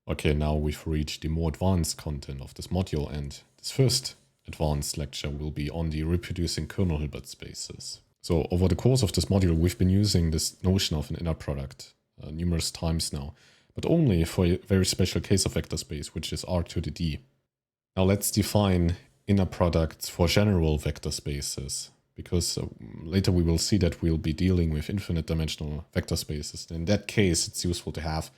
Okay, now we've reached the more advanced content of this module, and this first advanced lecture will be on the reproducing kernel Hilbert spaces. So over the course of this module, we've been using this notion of an inner product numerous times now, but only for a very special case of vector space, which is R to the D. Now let's define inner products for general vector spaces, because later we will see that we'll be dealing with infinite dimensional vector spaces. In that case, it's useful to have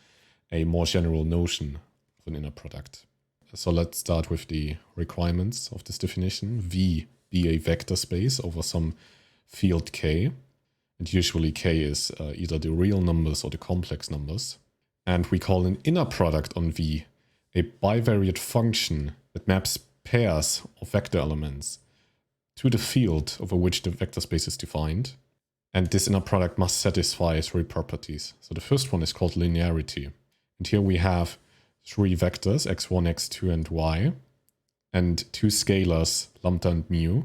a more general notion of an inner product. So let's start with the requirements of this definition. V be a vector space over some field K. And usually K is either the real numbers or the complex numbers. And we call an inner product on V a bivariate function that maps pairs of vector elements to the field over which the vector space is defined. And this inner product must satisfy three properties. So the first one is called linearity. And here we have three vectors, x1, x2, and y, and two scalars, lambda and mu.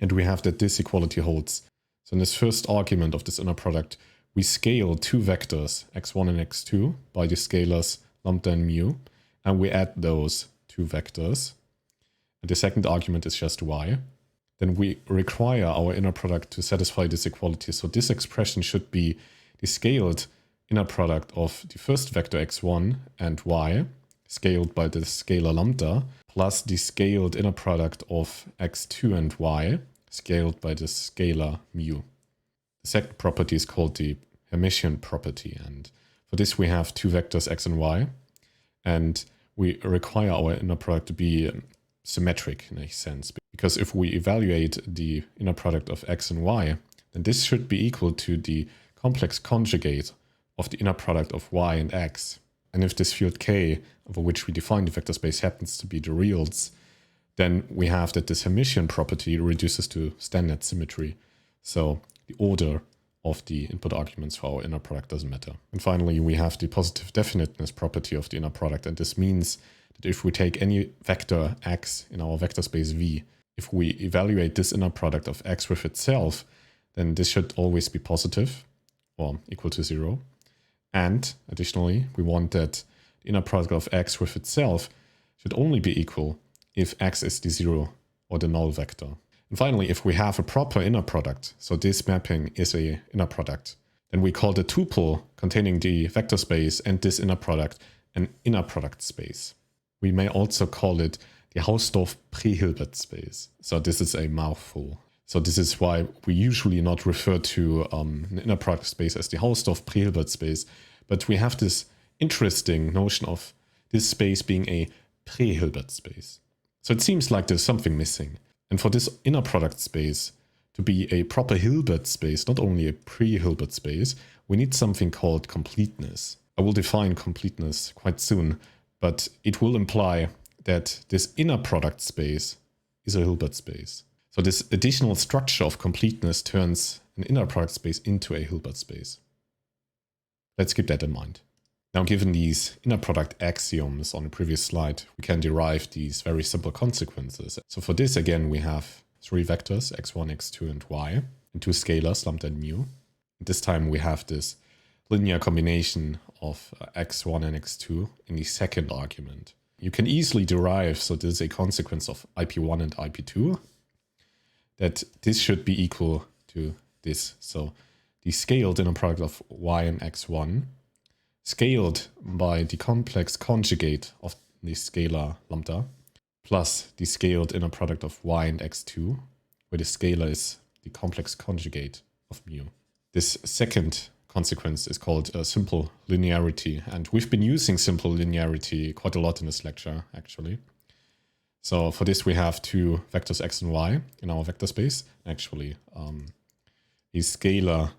And we have that this equality holds. So in this first argument of this inner product, we scale two vectors, x1 and x2, by the scalars lambda and mu, and we add those two vectors. And the second argument is just y. Then we require our inner product to satisfy this equality. So this expression should be the scaled inner product of the first vector x1 and y, scaled by the scalar lambda, plus the scaled inner product of x2 and y, scaled by the scalar mu. The second property is called the Hermitian property, and for this we have two vectors x and y, and we require our inner product to be symmetric in a sense, because if we evaluate the inner product of x and y, then this should be equal to the complex conjugate of the inner product of y and x. And if this field K, over which we define the vector space, happens to be the reals, then we have that this Hermitian property reduces to standard symmetry. So the order of the input arguments for our inner product doesn't matter. And finally, we have the positive definiteness property of the inner product. And this means that if we take any vector x in our vector space V, if we evaluate this inner product of x with itself, then this should always be positive or equal to 0. And additionally, we want that the inner product of x with itself should only be equal if x is the 0 or the null vector. And finally, if we have a proper inner product, so this mapping is an inner product, then we call the tuple containing the vector space and this inner product an inner product space. We may also call it the Hausdorff pre-Hilbert space. So this is a mouthful. So this is why we usually not refer to an inner product space as the Hausdorff pre-Hilbert space, but we have this interesting notion of this space being a pre-Hilbert space. So it seems like there's something missing. And for this inner product space to be a proper Hilbert space, not only a pre-Hilbert space, we need something called completeness. I will define completeness quite soon, but it will imply that this inner product space is a Hilbert space. So this additional structure of completeness turns an inner product space into a Hilbert space. Let's keep that in mind. Now, given these inner product axioms on the previous slide, we can derive these very simple consequences. So for this, again, we have three vectors, x1, x2, and y, and two scalars, lambda and mu. And this time we have this linear combination of x1 and x2 in the second argument. You can easily derive, so this is a consequence of IP1 and IP2, that this should be equal to this. So the scaled inner product of y and x1 scaled by the complex conjugate of the scalar lambda plus the scaled inner product of y and x2, where the scalar is the complex conjugate of mu. This second consequence is called simple linearity, and we've been using simple linearity quite a lot in this lecture, actually. So for this, we have two vectors x and y in our vector space, actually a scalar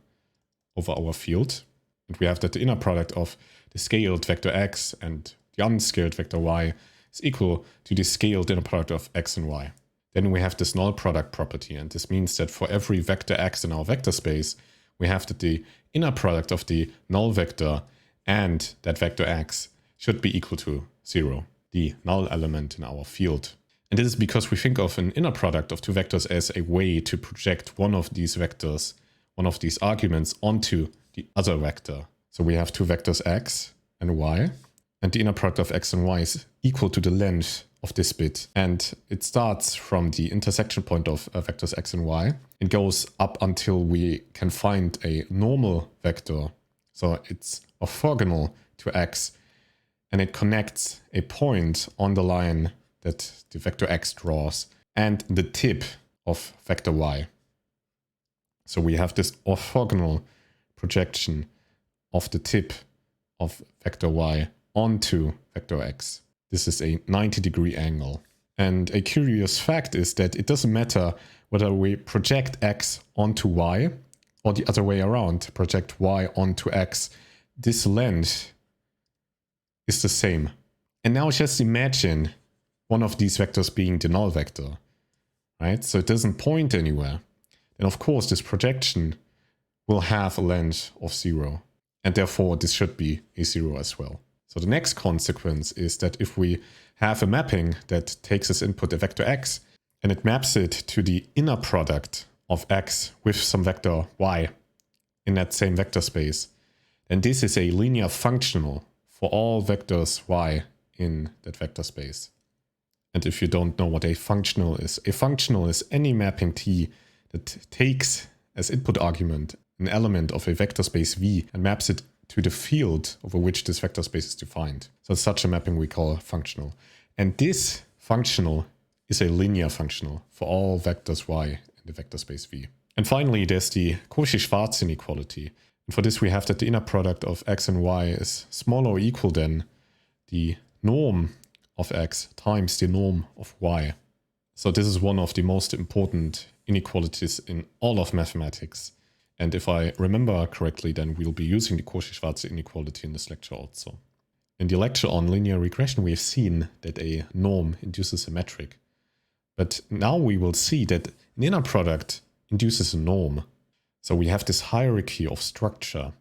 over our field. And we have that the inner product of the scaled vector x and the unscaled vector y is equal to the scaled inner product of x and y. Then we have this null product property, and this means that for every vector x in our vector space, we have that the inner product of the null vector and that vector x should be equal to 0, the null element in our field. And this is because we think of an inner product of two vectors as a way to project one of these vectors, one of these arguments, onto the other vector. So we have two vectors x and y, and the inner product of x and y is equal to the length of this bit, and it starts from the intersection point of vectors x and y. It goes up until we can find a normal vector, so it's orthogonal to x, and it connects a point on the line that the vector x draws and the tip of vector y. So we have this orthogonal projection of the tip of vector y onto vector x. This is a 90-degree angle. And a curious fact is that it doesn't matter whether we project x onto y or the other way around, project y onto x. This length is the same. And now just imagine one of these vectors being the null vector, right? So it doesn't point anywhere. And of course, this projection will have a length of 0. And therefore, this should be a 0 as well. So the next consequence is that if we have a mapping that takes as input a vector x, and it maps it to the inner product of x with some vector y in that same vector space, then this is a linear functional for all vectors y in that vector space. And if you don't know what a functional is any mapping T that takes as input argument an element of a vector space V and maps it to the field over which this vector space is defined. So such a mapping we call functional. And this functional is a linear functional for all vectors y in the vector space V. And finally, there's the Cauchy-Schwarz inequality. And for this, we have that the inner product of x and y is smaller or equal than the norm of x times the norm of y. So this is one of the most important inequalities in all of mathematics. And if I remember correctly, then we'll be using the Cauchy-Schwarz inequality in this lecture also. In the lecture on linear regression, we have seen that a norm induces a metric. But now we will see that an inner product induces a norm. So we have this hierarchy of structure.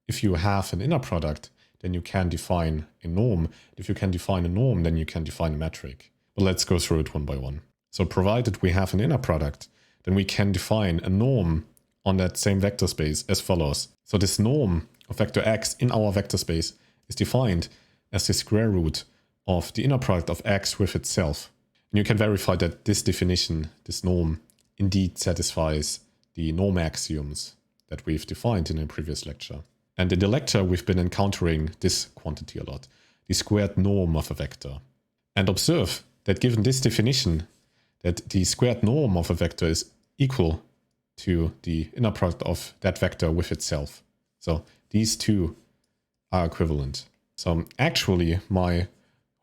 If you have an inner product, then you can define a norm. If you can define a norm, then you can define a metric. But let's go through it one by one. So provided we have an inner product, then we can define a norm on that same vector space as follows. So this norm of vector x in our vector space is defined as the square root of the inner product of x with itself. And you can verify that this definition, this norm, indeed satisfies the norm axioms that we've defined in a previous lecture. And in the lecture, we've been encountering this quantity a lot, the squared norm of a vector. And observe that given this definition, that the squared norm of a vector is equal to the inner product of that vector with itself. So these two are equivalent. So actually, my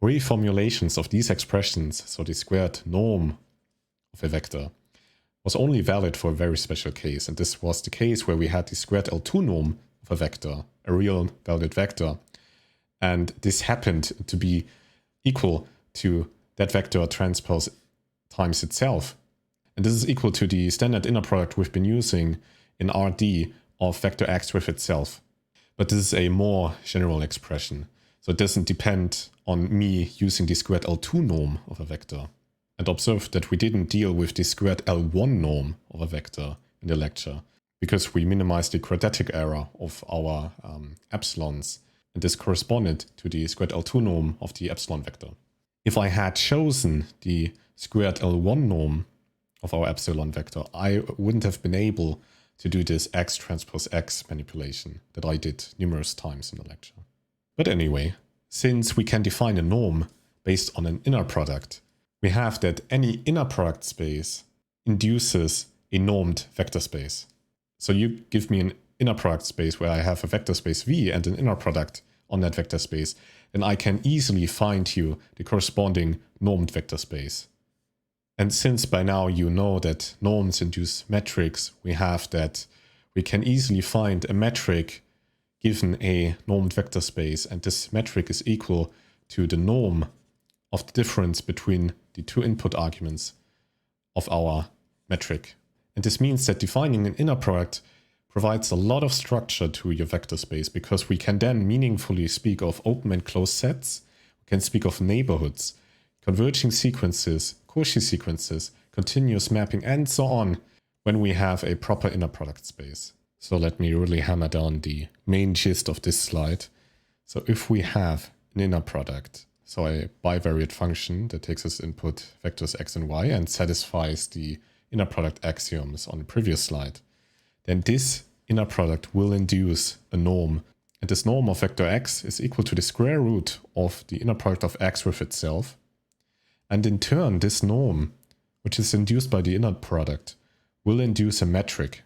reformulations of these expressions, so the squared norm of a vector, was only valid for a very special case. And this was the case where we had the squared L2 norm of a vector, a real valued vector. And this happened to be equal to that vector transpose times itself. And this is equal to the standard inner product we've been using in RD of vector x with itself. But this is a more general expression. So it doesn't depend on me using the squared L2 norm of a vector. And observe that we didn't deal with the squared L1 norm of a vector in the lecture, because we minimized the quadratic error of our epsilons. And this corresponded to the squared L2 norm of the epsilon vector. If I had chosen the squared L1 norm of our epsilon vector, I wouldn't have been able to do this x transpose x manipulation that I did numerous times in the lecture. But anyway, since we can define a norm based on an inner product, we have that any inner product space induces a normed vector space. So you give me an inner product space where I have a vector space V and an inner product on that vector space, then I can easily find you the corresponding normed vector space. And since by now you know that norms induce metrics, we have that we can easily find a metric given a normed vector space, and this metric is equal to the norm of the difference between the two input arguments of our metric. And this means that defining an inner product provides a lot of structure to your vector space, because we can then meaningfully speak of open and closed sets, we can speak of neighborhoods, converging sequences, Cauchy sequences, continuous mapping, and so on when we have a proper inner product space. So let me really hammer down the main gist of this slide. So if we have an inner product. So a bivariate function that takes as input vectors x and y and satisfies the inner product axioms on the previous slide. Then this inner product will induce a norm. And this norm of vector x is equal to the square root of the inner product of x with itself. And in turn, this norm, which is induced by the inner product, will induce a metric.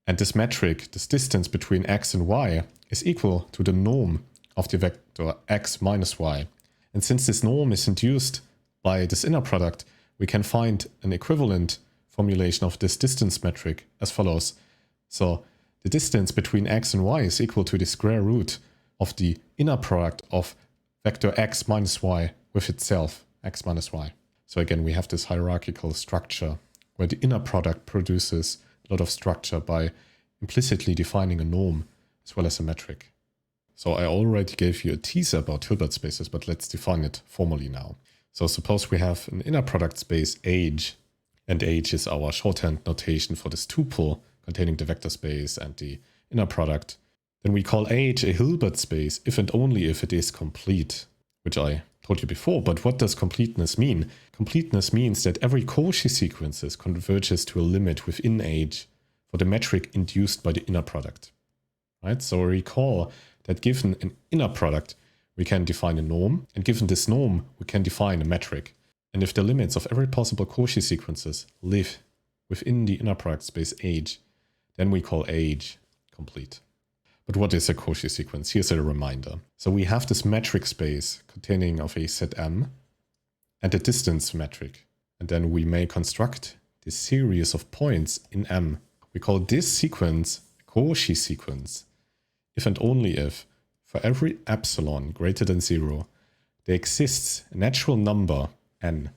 And this metric, this distance between x and y, is equal to the norm of the vector x minus y. And since this norm is induced by this inner product, we can find an equivalent formulation of this distance metric as follows. So the distance between x and y is equal to the square root of the inner product of vector x minus y with itself, x minus y. So again, we have this hierarchical structure where the inner product produces a lot of structure by implicitly defining a norm as well as a metric. So I already gave you a teaser about Hilbert spaces, but let's define it formally now. So suppose we have an inner product space H, and H is our shorthand notation for this tuple containing the vector space and the inner product. Then we call H a Hilbert space if and only if it is complete, which I told you before. But what does completeness mean? Completeness means that every Cauchy sequence converges to a limit within H for the metric induced by the inner product. Right? So recall that given an inner product, we can define a norm, and given this norm, we can define a metric. And if the limits of every possible Cauchy sequences live within the inner product space H, then we call H complete. But what is a Cauchy sequence? Here's a reminder. So we have this metric space containing of a set M and a distance metric. And then we may construct this series of points in M. We call this sequence a Cauchy sequence if and only if for every epsilon greater than 0, there exists a natural number n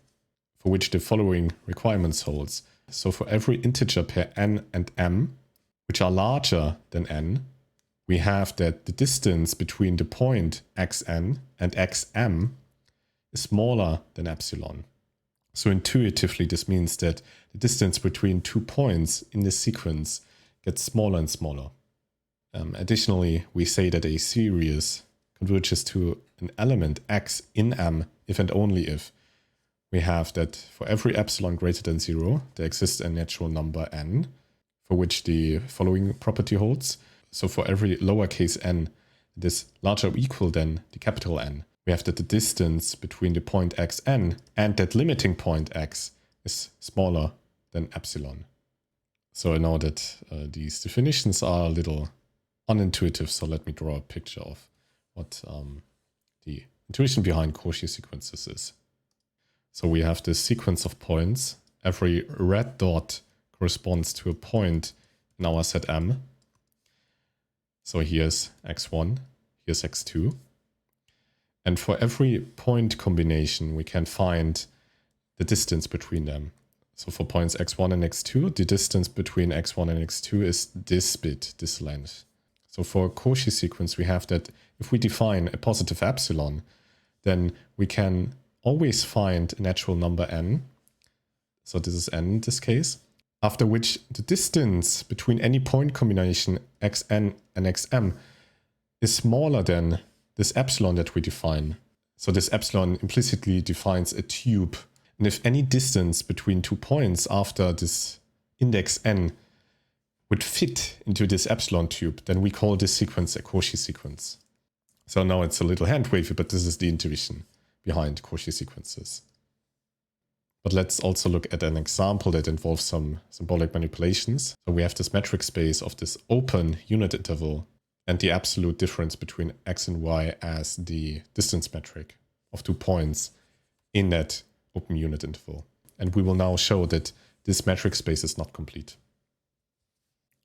for which the following requirements holds. So for every integer pair n and m, which are larger than n, we have that the distance between the point xn and xm is smaller than epsilon. So intuitively, this means that the distance between 2 points in this sequence gets smaller and smaller. Additionally, we say that a series converges to an element x in M if and only if we have that for every epsilon greater than 0, there exists a natural number n for which the following property holds. So for every lowercase n that is larger or equal than the capital N, we have that the distance between the point xn and that limiting point x is smaller than epsilon. So I know that these definitions are a little unintuitive, so let me draw a picture of what the intuition behind Cauchy sequences is. So we have this sequence of points. Every red dot corresponds to a point in our set M. So here's x1, here's x2. And for every point combination, we can find the distance between them. So for points x1 and x2, the distance between x1 and x2 is this bit, this length. So for a Cauchy sequence, we have that if we define a positive epsilon, then we can always find a natural number n. So this is n in this case, after which the distance between any point combination xn and xm is smaller than this epsilon that we define. So this epsilon implicitly defines a tube. And if any distance between 2 points after this index n would fit into this epsilon tube, then we call this sequence a Cauchy sequence. So now it's a little hand wavy, but this is the intuition behind Cauchy sequences. But let's also look at an example that involves some symbolic manipulations. So we have this metric space of this open unit interval and the absolute difference between x and y as the distance metric of 2 points in that open unit interval. And we will now show that this metric space is not complete.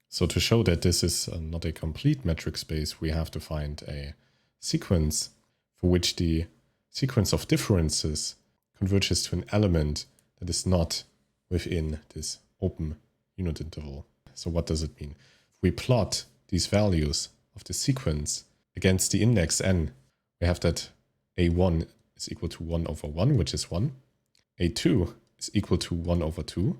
So to show that this is not a complete metric space, we have to find a sequence for which the sequence of differences converges to an element that is not within this open unit interval. So what does it mean? If we plot these values of the sequence against the index n, we have that a1 is equal to 1 over 1, which is 1. a2 is equal to 1 over 2.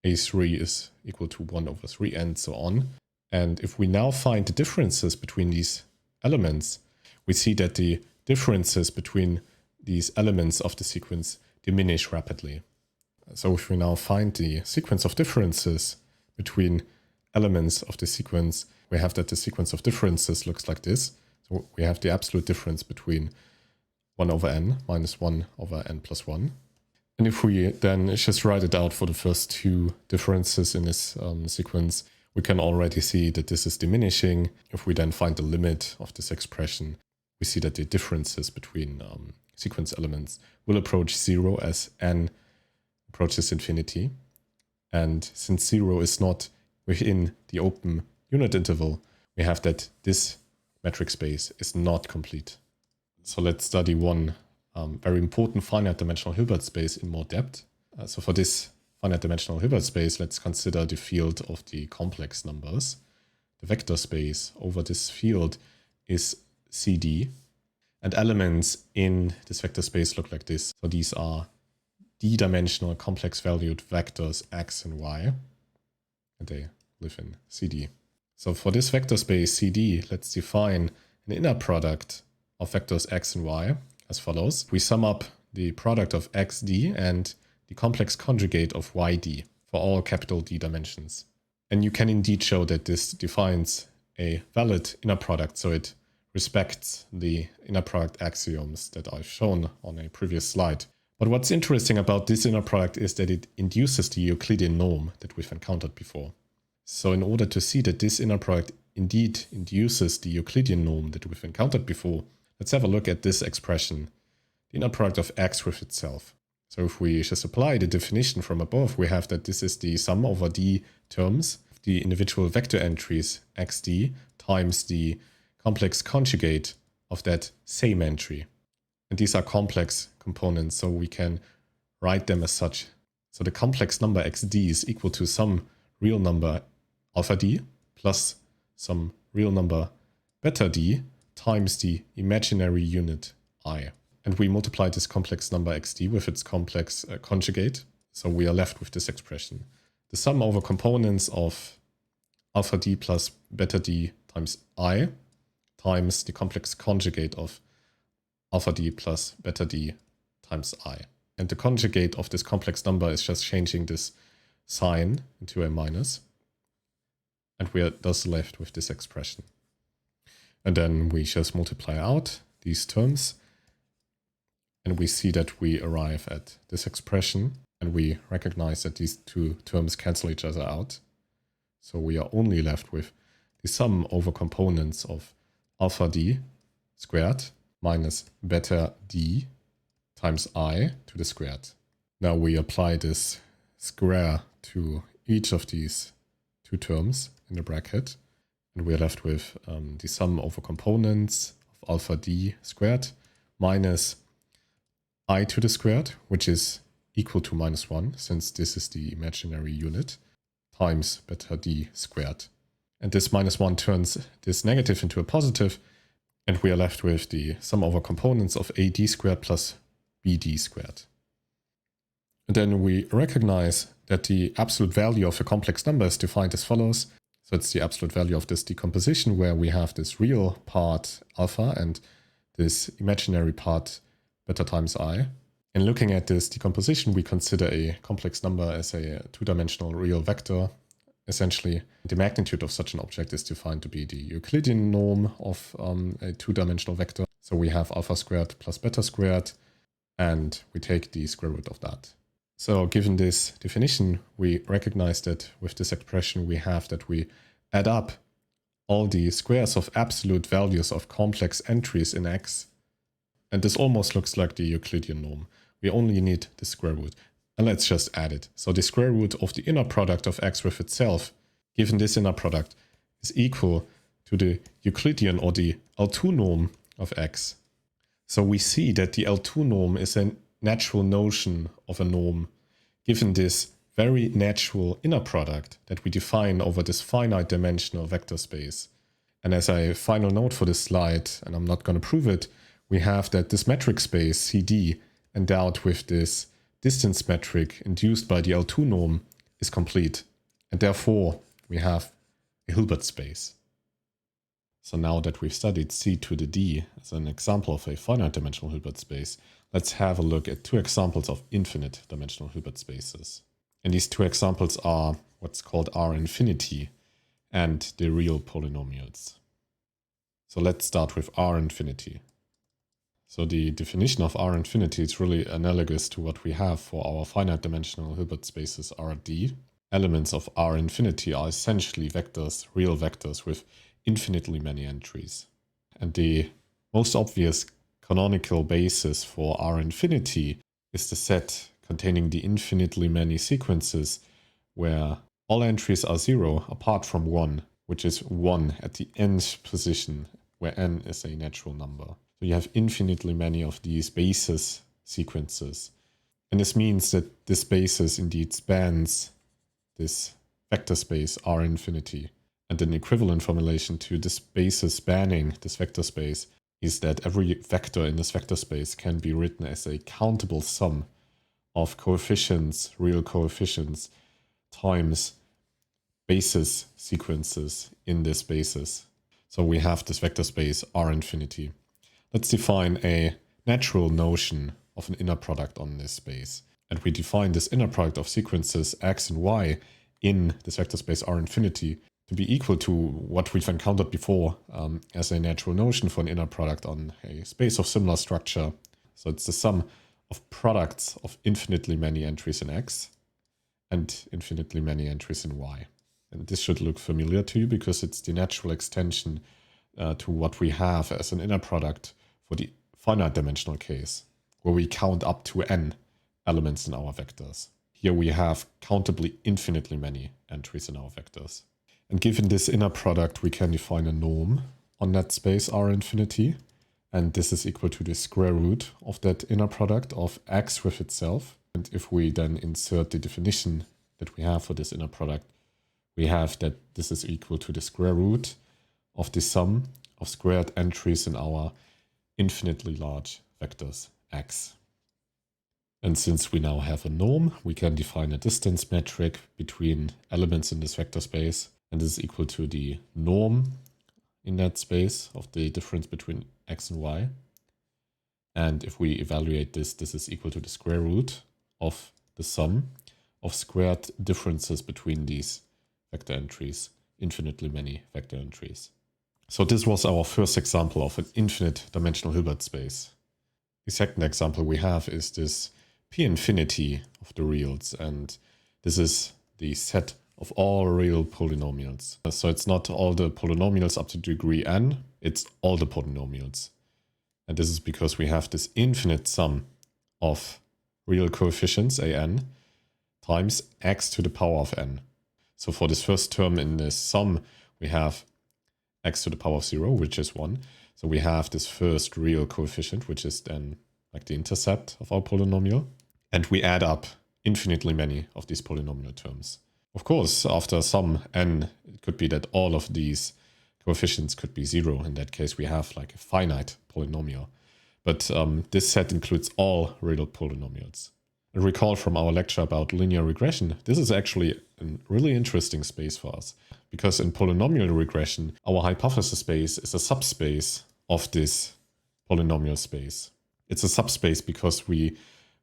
a3 is equal to 1 over 3, and so on. And if we now find the differences between these elements, we see that the differences between these elements of the sequence diminish rapidly. So if we now find the sequence of differences between elements of the sequence, we have that the sequence of differences looks like this. So we have the absolute difference between 1 over n minus 1 over n plus 1. And if we then just write it out for the first two differences in this sequence, we can already see that this is diminishing. If we then find the limit of this expression, we see that the differences between sequence elements will approach 0 as n approaches infinity. And since 0 is not within the open unit interval, we have that this metric space is not complete. So let's study one very important finite-dimensional Hilbert space in more depth. So for this finite-dimensional Hilbert space, let's consider the field of the complex numbers. The vector space over this field is CD, and elements in this vector space look like this. So these are d-dimensional complex-valued vectors x and y, and they live in CD. So for this vector space CD, let's define an inner product of vectors x and y as follows. We sum up the product of xd and the complex conjugate of yd for all capital D dimensions. And you can indeed show that this defines a valid inner product, so it respects the inner product axioms that I've shown on a previous slide. But what's interesting about this inner product is that it induces the Euclidean norm that we've encountered before. So in order to see that this inner product indeed induces the Euclidean norm that we've encountered before, let's have a look at this expression, the inner product of x with itself. So if we just apply the definition from above, we have that this is the sum over d terms of the individual vector entries xd times the complex conjugate of that same entry. And these are complex components, so we can write them as such. So the complex number xd is equal to some real number alpha d plus some real number beta d times the imaginary unit I. And we multiply this complex number xd with its complex conjugate. So we are left with this expression. The sum over components of alpha d plus beta d times I times the complex conjugate of alpha d plus beta d times I. And the conjugate of this complex number is just changing this sign into a minus. And we are thus left with this expression. And then we just multiply out these terms. And we see that we arrive at this expression. And we recognize that these two terms cancel each other out. So we are only left with the sum over components of alpha d squared minus beta d times I to the squared. Now we apply this square to each of these two terms in the bracket. And we are left with the sum over components of alpha d squared minus I to the squared, which is equal to minus 1, since this is the imaginary unit, times beta d squared. And this minus 1 turns this negative into a positive, and we are left with the sum over components of ad squared plus bd squared. And then we recognize that the absolute value of a complex number is defined as follows. So it's the absolute value of this decomposition where we have this real part alpha and this imaginary part beta times I. In looking at this decomposition, we consider a complex number as a two-dimensional real vector. Essentially, the magnitude of such an object is defined to be the Euclidean norm of a two-dimensional vector. So we have alpha squared plus beta squared, and we take the square root of that. So given this definition, we recognize that with this expression we have that we add up all the squares of absolute values of complex entries in X. And this almost looks like the Euclidean norm. We only need the square root. And let's just add it. So the square root of the inner product of X with itself, given this inner product, is equal to the Euclidean or the L2 norm of X. So we see that the L2 norm is a natural notion of a norm, given this very natural inner product that we define over this finite dimensional vector space. And as a final note for this slide, and I'm not going to prove it, we have that this metric space CD endowed with this distance metric induced by the L2 norm is complete. And therefore we have a Hilbert space. So now that we've studied C to the D as an example of a finite-dimensional Hilbert space, let's have a look at two examples of infinite-dimensional Hilbert spaces. And these two examples are what's called R infinity and the real polynomials. So let's start with R infinity. So the definition of R infinity is really analogous to what we have for our finite-dimensional Hilbert spaces Rd. Elements of R infinity are essentially vectors, real vectors with infinitely many entries. And the most obvious canonical basis for R infinity is the set containing the infinitely many sequences where all entries are 0 apart from 1, which is 1 at the end position, where n is a natural number. So you have infinitely many of these basis sequences. And this means that this basis indeed spans this vector space R infinity. And an equivalent formulation to this basis spanning this vector space is that every vector in this vector space can be written as a countable sum of coefficients, real coefficients, times basis sequences in this basis. So we have this vector space R infinity. Let's define a natural notion of an inner product on this space. And we define this inner product of sequences x and y in this vector space R infinity to be equal to what we've encountered before as a natural notion for an inner product on a space of similar structure. So it's the sum of products of infinitely many entries in x and infinitely many entries in y. And this should look familiar to you because it's the natural extension to what we have as an inner product for the finite dimensional case, where we count up to n elements in our vectors. Here we have countably infinitely many entries in our vectors. And given this inner product, we can define a norm on that space R infinity. And this is equal to the square root of that inner product of x with itself. And if we then insert the definition that we have for this inner product, we have that this is equal to the square root of the sum of squared entries in our infinitely large vectors x. And since we now have a norm, we can define a distance metric between elements in this vector space. And this is equal to the norm in that space of the difference between x and y. And if we evaluate this, this is equal to the square root of the sum of squared differences between these vector entries, infinitely many vector entries. So this was our first example of an infinite dimensional Hilbert space. The second example we have is this P infinity of the reals, and this is the set of all real polynomials. So it's not all the polynomials up to degree n, it's all the polynomials. And this is because we have this infinite sum of real coefficients, an, times x to the power of n. So for this first term in this sum, we have x to the power of 0, which is 1. So we have this first real coefficient, which is then like the intercept of our polynomial. And we add up infinitely many of these polynomial terms. Of course, after some n, it could be that all of these coefficients could be 0. In that case, we have like a finite polynomial. But this set includes all real polynomials. And recall from our lecture about linear regression, this is actually a really interesting space for us. Because in polynomial regression, our hypothesis space is a subspace of this polynomial space. It's a subspace because we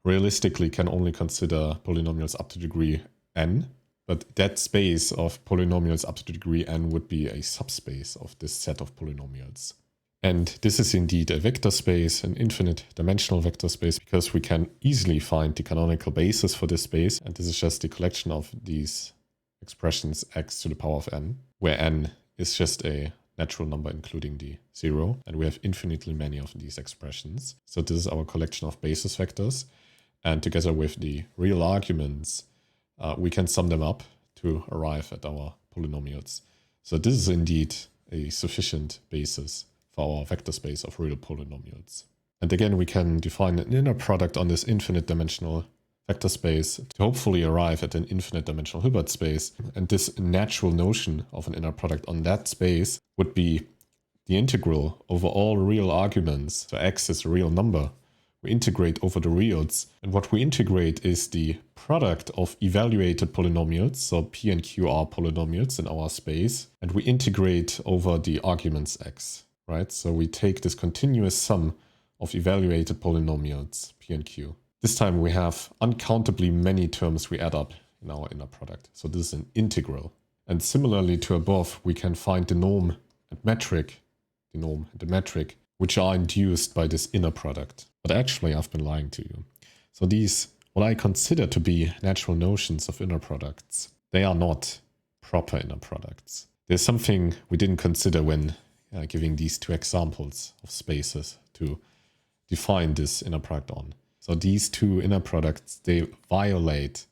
realistically can only consider polynomials up to degree n. But that space of polynomials up to the degree n would be a subspace of this set of polynomials. And this is indeed a vector space, an infinite dimensional vector space, because we can easily find the canonical basis for this space. And this is just the collection of these expressions x to the power of n, where n is just a natural number including the 0. And we have infinitely many of these expressions. So this is our collection of basis vectors. And together with the real arguments, we can sum them up to arrive at our polynomials. So this is indeed a sufficient basis for our vector space of real polynomials. And again, we can define an inner product on this infinite dimensional vector space to hopefully arrive at an infinite dimensional Hilbert space. And this natural notion of an inner product on that space would be the integral over all real arguments. So x is a real number. we integrate over the reals. And what we integrate is the product of evaluated polynomials, so P and Q are polynomials in our space, and we integrate over the arguments x, right? So we take this continuous sum of evaluated polynomials, P and Q. This time we have uncountably many terms we add up in our inner product. So this is an integral. And similarly to above, we can find the norm and metric, which are induced by this inner product. But actually, I've been lying to you. So these, what I consider to be natural notions of inner products, they are not proper inner products. There's something we didn't consider when giving these two examples of spaces to define this inner product on. So these two inner products, they violate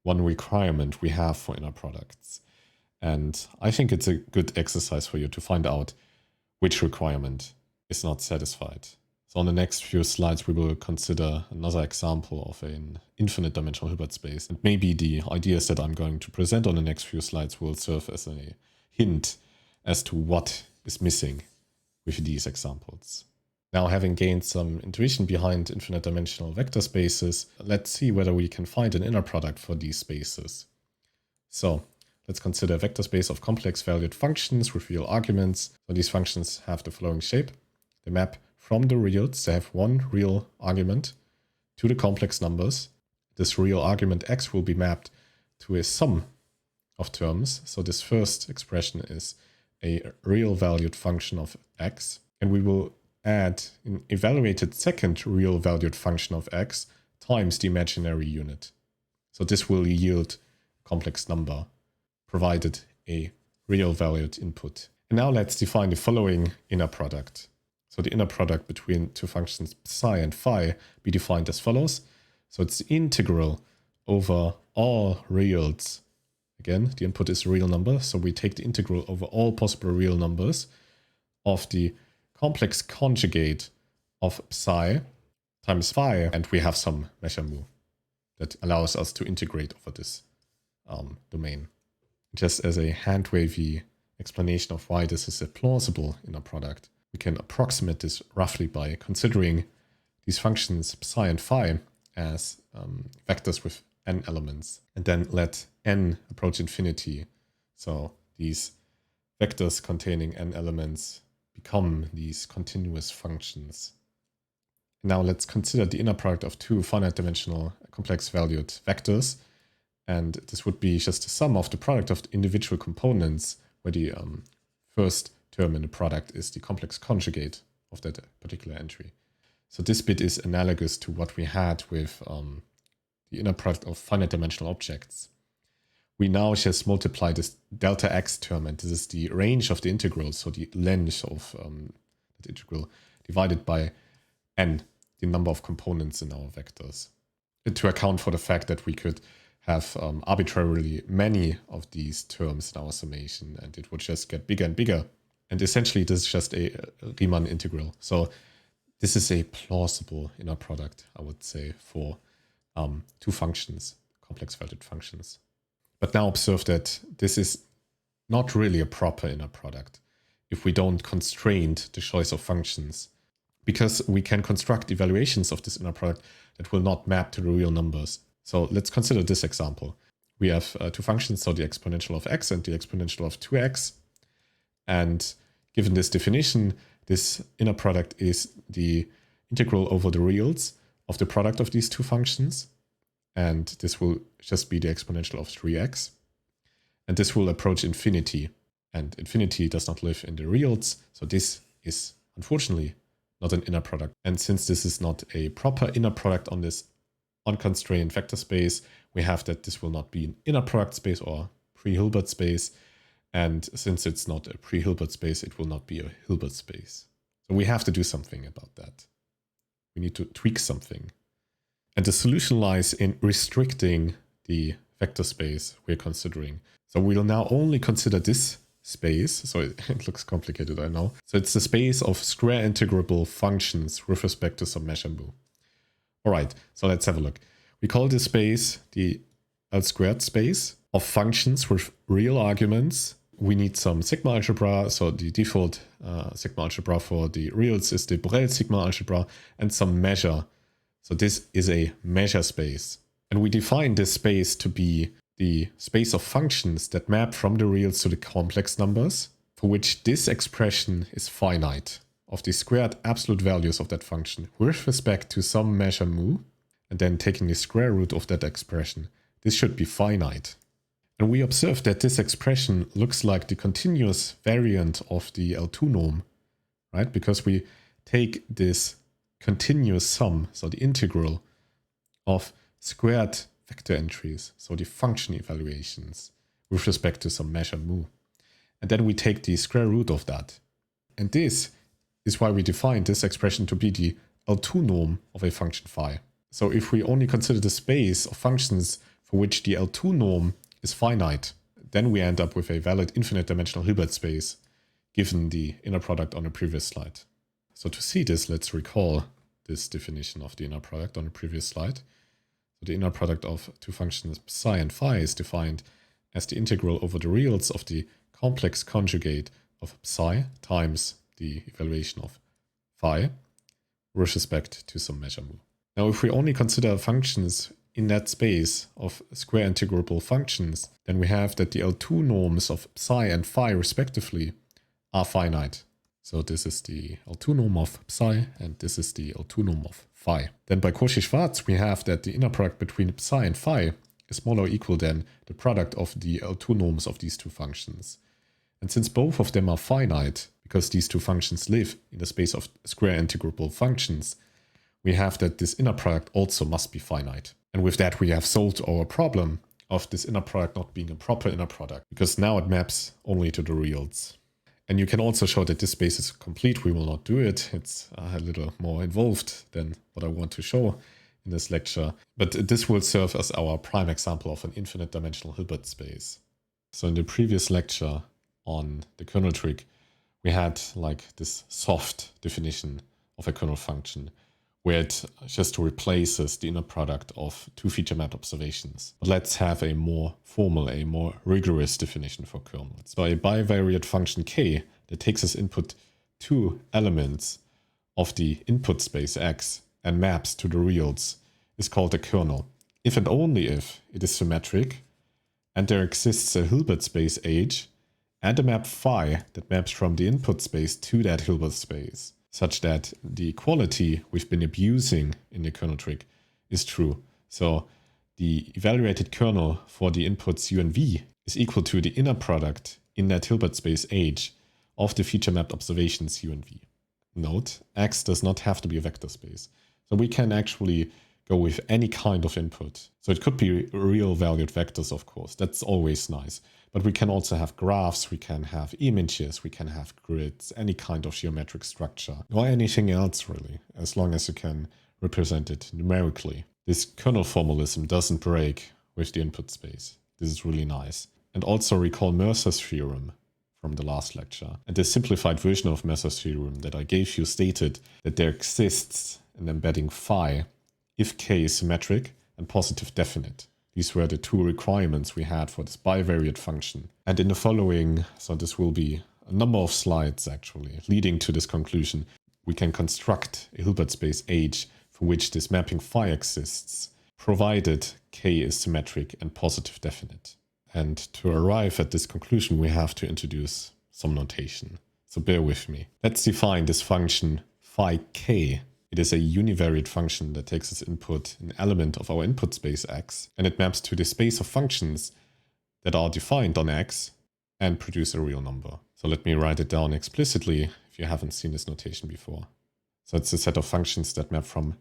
one requirement we have for inner products. And I think it's a good exercise for you to find out which requirement is not satisfied. So on the next few slides, we will consider another example of an infinite dimensional Hilbert space. And maybe the ideas that I'm going to present on the next few slides will serve as a hint as to what is missing with these examples. Now, having gained some intuition behind infinite dimensional vector spaces, let's see whether we can find an inner product for these spaces. So let's consider a vector space of complex valued functions with real arguments. So these functions have the following shape. They map from the reals, they have one real argument, to the complex numbers. This real argument x will be mapped to a sum of terms. So this first expression is a real valued function of x. And we will add an evaluated second real valued function of x times the imaginary unit. So this will yield a complex number, provided a real valued input. And now let's define the following inner product. So the inner product between two functions psi and phi be defined as follows. So it's the integral over all reals. Again, the input is a real number, so we take the integral over all possible real numbers of the complex conjugate of psi times phi, and we have some measure mu that allows us to integrate over this domain. Just as a hand-wavy explanation of why this is a plausible inner product, we can approximate this roughly by considering these functions psi and phi as vectors with n elements, and then let n approach infinity. So these vectors containing n elements become these continuous functions. Now let's consider the inner product of two finite-dimensional complex valued vectors. And this would be just the sum of the product of the individual components, where the first term in the product is the complex conjugate of that particular entry. So this bit is analogous to what we had with the inner product of finite-dimensional objects. We now just multiply this delta x term, and this is the range of the integral, so the length of that integral, divided by n, the number of components in our vectors, to account for the fact that we could have arbitrarily many of these terms in our summation, and it would just get bigger and bigger. And essentially, this is just a Riemann integral. So this is a plausible inner product, I would say, for two functions, complex valued functions. But now observe that this is not really a proper inner product if we don't constrain the choice of functions, because we can construct evaluations of this inner product that will not map to the real numbers. So let's consider this example. We have two functions, so the exponential of x and the exponential of 2x. And given this definition, this inner product is the integral over the reals of the product of these two functions. And this will just be the exponential of 3x. And this will approach infinity. And infinity does not live in the reals. So this is, unfortunately, not an inner product. And since this is not a proper inner product on this unconstrained vector space, we have that this will not be an inner product space or pre-Hilbert space. And since it's not a pre-Hilbert space, it will not be a Hilbert space. So we have to do something about that. We need to tweak something. And the solution lies in restricting the vector space we're considering. So we'll now only consider this space. So it looks complicated, I know. So it's the space of square integrable functions with respect to some measure mu. All right, so let's have a look. We call this space the L squared space of functions with real arguments. We need some sigma algebra. So the default sigma algebra for the reals is the Borel sigma algebra, and some measure So this is a measure space. And we define this space to be the space of functions that map from the reals to the complex numbers, for which this expression is finite, of the squared absolute values of that function with respect to some measure mu, and then taking the square root of that expression. This should be finite. And we observe that this expression looks like the continuous variant of the L2 norm, right? Because we take this continuous sum, so the integral of squared vector entries, so the function evaluations with respect to some measure mu. And then we take the square root of that. And this is why we define this expression to be the L2 norm of a function phi. So if we only consider the space of functions for which the L2 norm is finite, then we end up with a valid infinite dimensional Hilbert space, given the inner product on the previous slide. So to see this, let's recall this definition of the inner product on the previous slide. So the inner product of two functions psi and phi is defined as the integral over the reals of the complex conjugate of psi times the evaluation of phi with respect to some measure mu. Now, if we only consider functions in that space of square integrable functions, then we have that the L2 norms of psi and phi respectively are finite. So this is the L2 norm of psi and this is the L2 norm of phi. Then by Cauchy-Schwarz we have that the inner product between psi and phi is smaller or equal than the product of the L2 norms of these two functions. And since both of them are finite, because these two functions live in the space of square integrable functions, we have that this inner product also must be finite. And with that we have solved our problem of this inner product not being a proper inner product, because now it maps only to the reals. And you can also show that this space is complete. We will not do it. It's a little more involved than what I want to show in this lecture. But this will serve as our prime example of an infinite dimensional Hilbert space. So in the previous lecture on the kernel trick, we had like this soft definition of a kernel function, where it just replaces the inner product of two feature mapped observations. But let's have a more formal, a more rigorous definition for kernels. So a bivariate function k that takes as input two elements of the input space X and maps to the reals is called a kernel. If and only if it is symmetric and there exists a Hilbert space H and a map phi that maps from the input space to that Hilbert space, such that the equality we've been abusing in the kernel trick is true. So the evaluated kernel for the inputs u and v is equal to the inner product in that Hilbert space H of the feature mapped observations u and v. Note, X does not have to be a vector space. So we can actually go with any kind of input. So it could be real valued vectors, of course. That's always nice. But we can also have graphs, we can have images, we can have grids, any kind of geometric structure, or anything else really, as long as you can represent it numerically. This kernel formalism doesn't break with the input space. This is really nice. And also recall Mercer's theorem from the last lecture. And the simplified version of Mercer's theorem that I gave you stated that there exists an embedding phi if k is symmetric and positive definite. These were the two requirements we had for this bivariate function. And in the following, so this will be a number of slides actually, leading to this conclusion, we can construct a Hilbert space H for which this mapping phi exists, provided k is symmetric and positive definite. And to arrive at this conclusion, we have to introduce some notation. So bear with me. Let's define this function phi k. It is a univariate function that takes as input an element of our input space X, and it maps to the space of functions that are defined on X and produce a real number. So let me write it down explicitly if you haven't seen this notation before. So it's a set of functions that map from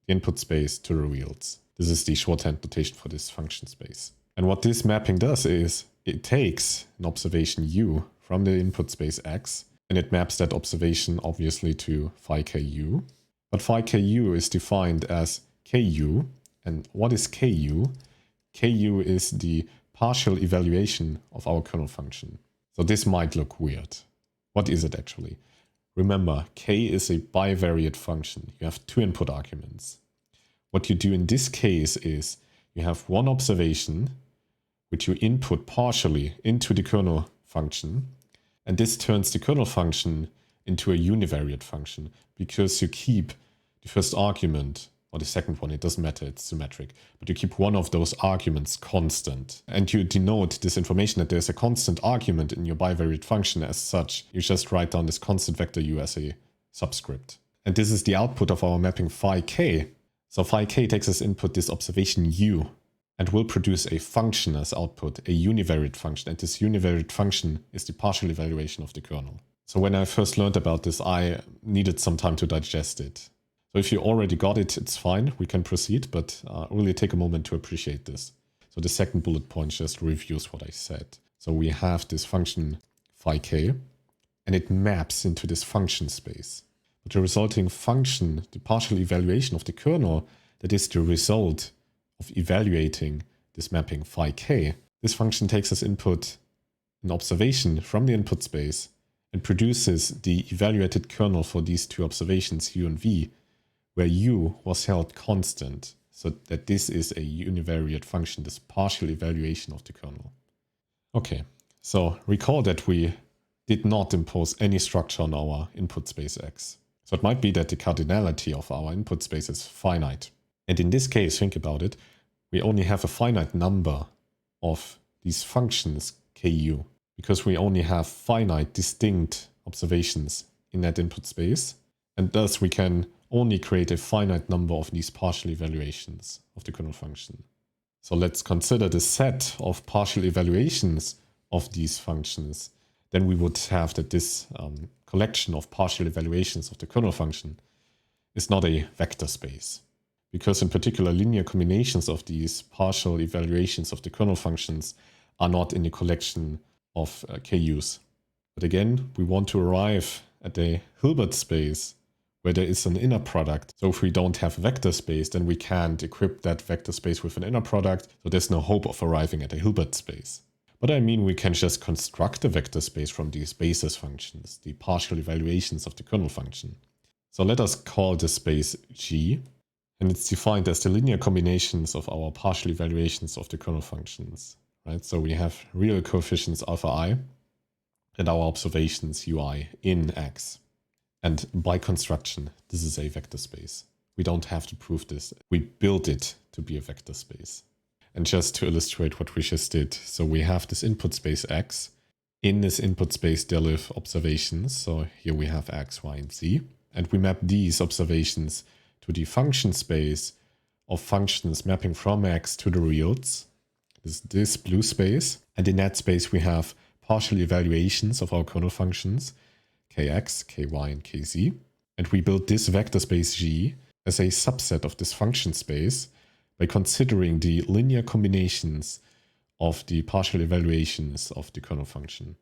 the input space to the reals. This is the shorthand notation for this function space. And what this mapping does is it takes an observation u from the input space X, and it maps that observation obviously to phi ku. But phi ku is defined as ku. And what is ku? Ku is the partial evaluation of our kernel function. So this might look weird. What is it actually? Remember, k is a bivariate function. You have two input arguments. What you do in this case is you have one observation which you input partially into the kernel function, and this turns the kernel function into a univariate function because you keep the first argument or the second one, it doesn't matter, it's symmetric. But you keep one of those arguments constant. And you denote this information that there's a constant argument in your bivariate function as such. You just write down this constant vector u as a subscript. And this is the output of our mapping phi k. So phi k takes as input this observation u and will produce a function as output, a univariate function. And this univariate function is the partial evaluation of the kernel. So when I first learned about this, I needed some time to digest it. So if you already got it, it's fine, we can proceed, but really take a moment to appreciate this. So the second bullet point just reviews what I said. So we have this function phi k, and it maps into this function space. But the resulting function, the partial evaluation of the kernel, that is the result of evaluating this mapping phi k, this function takes as input an observation from the input space and produces the evaluated kernel for these two observations, u and v, where u was held constant, so that this is a univariate function, this partial evaluation of the kernel. Okay, so recall that we did not impose any structure on our input space X. So it might be that the cardinality of our input space is finite. And in this case, think about it, we only have a finite number of these functions ku, because we only have finite distinct observations in that input space, and thus we can only create a finite number of these partial evaluations of the kernel function. So let's consider the set of partial evaluations of these functions. Then we would have that this collection of partial evaluations of the kernel function is not a vector space, because in particular linear combinations of these partial evaluations of the kernel functions are not in the collection of KUs. But again, we want to arrive at a Hilbert space where there is an inner product. So if we don't have a vector space, then we can't equip that vector space with an inner product. So there's no hope of arriving at a Hilbert space. But I mean, we can just construct a vector space from these basis functions, the partial evaluations of the kernel function. So let us call this space G, and it's defined as the linear combinations of our partial evaluations of the kernel functions. Right? So we have real coefficients alpha I and our observations ui in X. And by construction, this is a vector space. We don't have to prove this. We build it to be a vector space. And just to illustrate what we just did, so we have this input space X. In this input space, there live observations. So here we have X, Y, and Z. And we map these observations to the function space of functions mapping from X to the reals. This blue space. And in that space, we have partial evaluations of our kernel functions, kx, ky, and kz. And we build this vector space G as a subset of this function space by considering the linear combinations of the partial evaluations of the kernel function.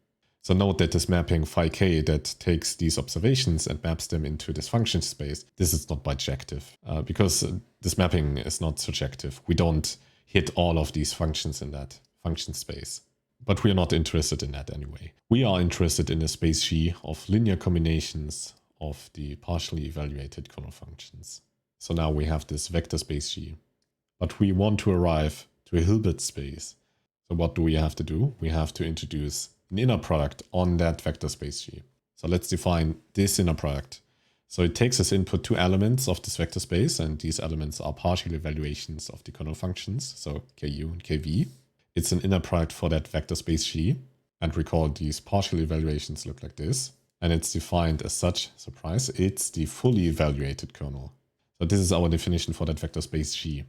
So note that this mapping phi k that takes these observations and maps them into this function space, this is not bijective, because this mapping is not surjective. We don't hit all of these functions in that function space. But we are not interested in that anyway. We are interested in a space G of linear combinations of the partially evaluated kernel functions. So now we have this vector space G. But we want to arrive to a Hilbert space. So what do we have to do? We have to introduce an inner product on that vector space G. So let's define this inner product. So it takes as input two elements of this vector space, and these elements are partial evaluations of the kernel functions, so Ku and Kv. It's an inner product for that vector space G, and recall these partial evaluations look like this. And it's defined as such, surprise, it's the fully evaluated kernel. So this is our definition for that vector space G.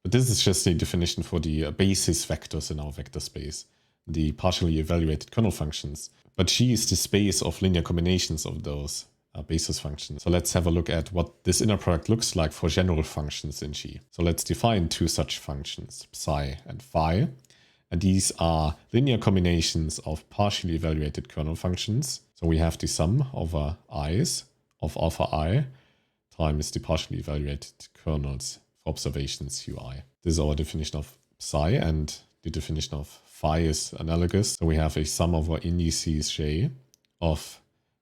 But this is just the definition for the basis vectors in our vector space, the partially evaluated kernel functions. But G is the space of linear combinations of those basis functions. So let's have a look at what this inner product looks like for general functions in G. So let's define two such functions, psi and phi. And these are linear combinations of partially evaluated kernel functions. So we have the sum over i's of alpha I times the partially evaluated kernels for observations ui. This is our definition of psi, and the definition of phi is analogous. So we have a sum over indices j of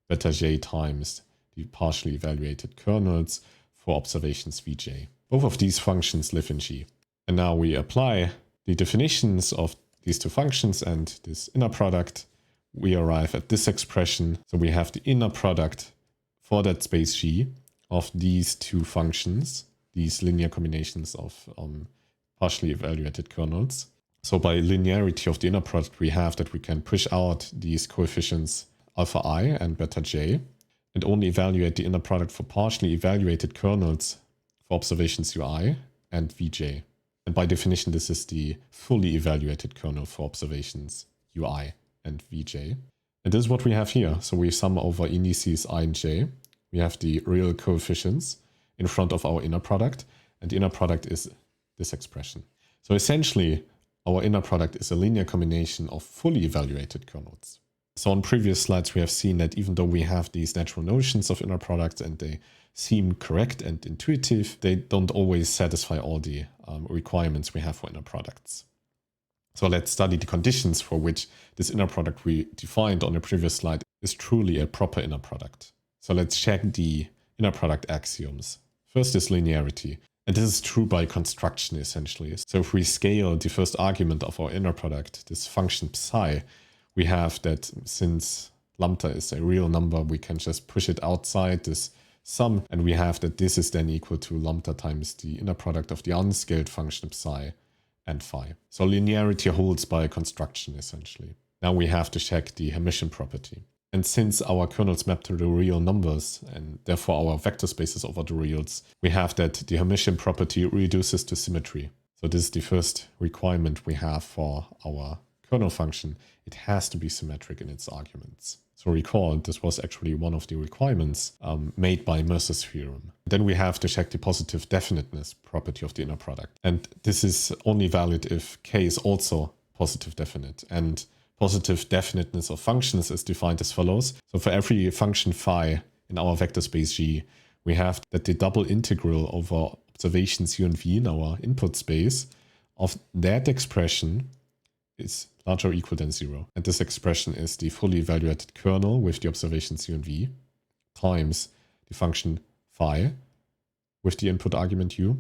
beta j times the partially evaluated kernels for observations vj. Both of these functions live in G. And now we apply the definitions of these two functions and this inner product. We arrive at this expression. So we have the inner product for that space G of these two functions. these linear combinations of partially evaluated kernels. So by linearity of the inner product, we have that we can push out these coefficients alpha I and beta j, and only evaluate the inner product for partially evaluated kernels for observations ui and vj. And by definition, this is the fully evaluated kernel for observations ui and vj. And this is what we have here. So we sum over indices I and j. We have the real coefficients in front of our inner product, and the inner product is this expression. So essentially, our inner product is a linear combination of fully evaluated kernels. So on previous slides, we have seen that even though we have these natural notions of inner products and they seem correct and intuitive, they don't always satisfy all the requirements we have for inner products. So let's study the conditions for which this inner product we defined on the previous slide is truly a proper inner product. So let's check the inner product axioms. First is linearity. And this is true by construction, essentially. So if we scale the first argument of our inner product, this function psi, we have that since lambda is a real number, we can just push it outside this sum, and we have that this is then equal to lambda times the inner product of the unscaled function psi and phi. So linearity holds by construction, essentially. Now we have to check the Hermitian property. And since our kernels map to the real numbers, and therefore our vector spaces over the reals, we have that the Hermitian property reduces to symmetry. So this is the first requirement we have for our kernel function. It has to be symmetric in its arguments. So recall, this was actually one of the requirements made by Mercer's theorem. Then we have to check the positive definiteness property of the inner product. And this is only valid if k is also positive definite. And positive definiteness of functions is defined as follows. So for every function phi in our vector space G, we have that the double integral over observations u and v in our input space of that expression is larger or equal than 0. And this expression is the fully evaluated kernel with the observations u and v times the function phi with the input argument u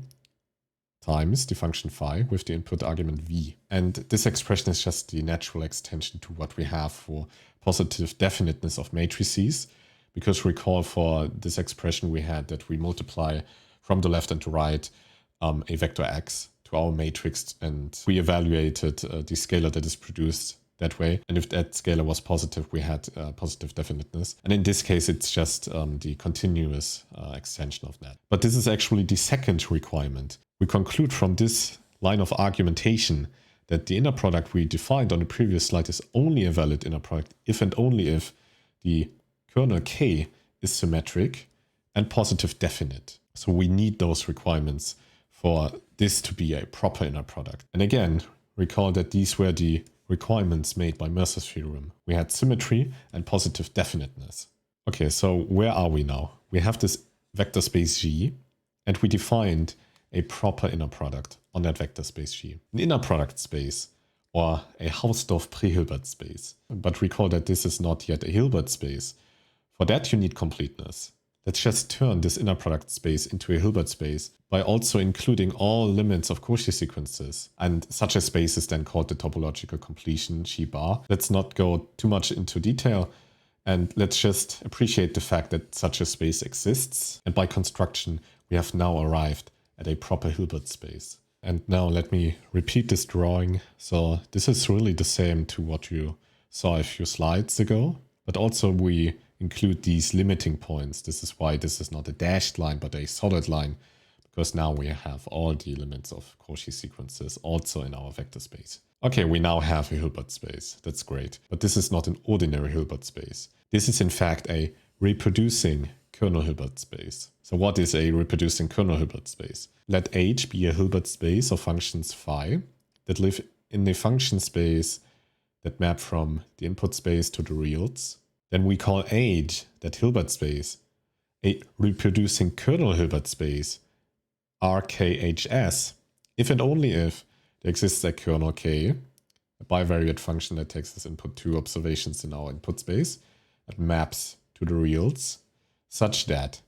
times the function phi with the input argument v. And this expression is just the natural extension to what we have for positive definiteness of matrices. Because recall, for this expression we had that we multiply from the left and to right a vector x to our matrix, and we evaluated the scalar that is produced that way. And if that scalar was positive, we had positive definiteness. And in this case, it's just the continuous extension of that. But this is actually the second requirement. We conclude from this line of argumentation that the inner product we defined on the previous slide is only a valid inner product if and only if the kernel k is symmetric and positive definite. So we need those requirements for this to be a proper inner product. And again, recall that these were the requirements made by Mercer's theorem. We had symmetry and positive definiteness. Okay, so where are we now? We have this vector space G, and we defined a proper inner product on that vector space G. An inner product space, or a Hausdorff pre-Hilbert space. But recall that this is not yet a Hilbert space. For that you need completeness. Let's just turn this inner product space into a Hilbert space by also including all limits of Cauchy sequences. And such a space is then called the topological completion G bar. Let's not go too much into detail, and let's just appreciate the fact that such a space exists. And by construction, we have now arrived at a proper Hilbert space. And now let me repeat this drawing. So this is really the same to what you saw a few slides ago, but also we include these limiting points. This is why this is not a dashed line, but a solid line, because now we have all the elements of Cauchy sequences also in our vector space. Okay, we now have a Hilbert space. That's great. But this is not an ordinary Hilbert space. This is in fact a reproducing kernel Hilbert space. So what is a reproducing kernel Hilbert space? Let H be a Hilbert space of functions phi that live in a function space that map from the input space to the reals. Then we call H, that Hilbert space, a reproducing kernel Hilbert space, RKHS, if and only if there exists a kernel K, a bivariate function that takes as input two observations in our input space and maps to the reals, such that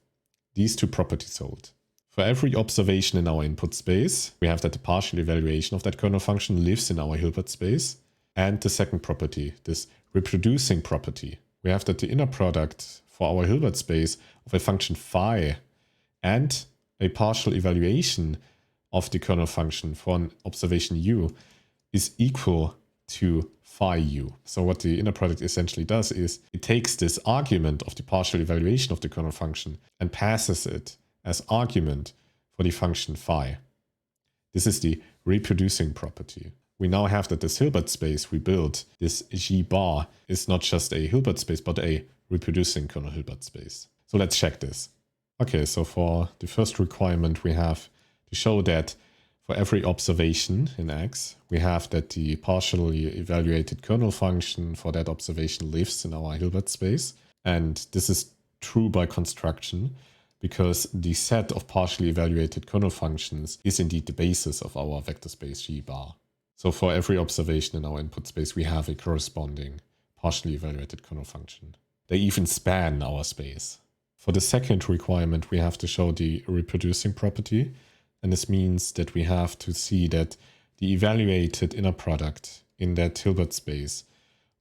these two properties hold. For every observation in our input space, we have that the partial evaluation of that kernel function lives in our Hilbert space. And the second property, this reproducing property, we have that the inner product for our Hilbert space of a function phi and a partial evaluation of the kernel function for an observation u is equal to phi u. So what the inner product essentially does is it takes this argument of the partial evaluation of the kernel function and passes it as argument for the function phi. This is the reproducing property. We now have that this Hilbert space we built, this G bar, is not just a Hilbert space, but a reproducing kernel Hilbert space. So let's check this. Okay, so for the first requirement, we have to show that for every observation in X, we have that the partially evaluated kernel function for that observation lives in our Hilbert space. And this is true by construction, because the set of partially evaluated kernel functions is indeed the basis of our vector space G bar. So for every observation in our input space, we have a corresponding partially evaluated kernel function. They even span our space. For the second requirement, we have to show the reproducing property. And this means that we have to see that the evaluated inner product in that Hilbert space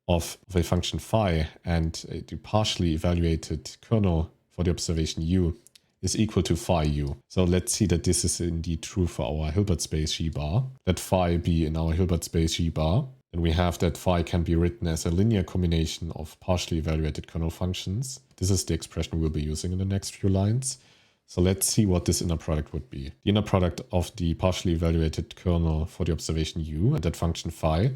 of a function phi and the partially evaluated kernel for the observation u is equal to phi u. So let's see that this is indeed true for our Hilbert space G bar. Let phi be in our Hilbert space G bar. And we have that phi can be written as a linear combination of partially evaluated kernel functions. This is the expression we'll be using in the next few lines. So let's see what this inner product would be. The inner product of the partially evaluated kernel for the observation u and that function phi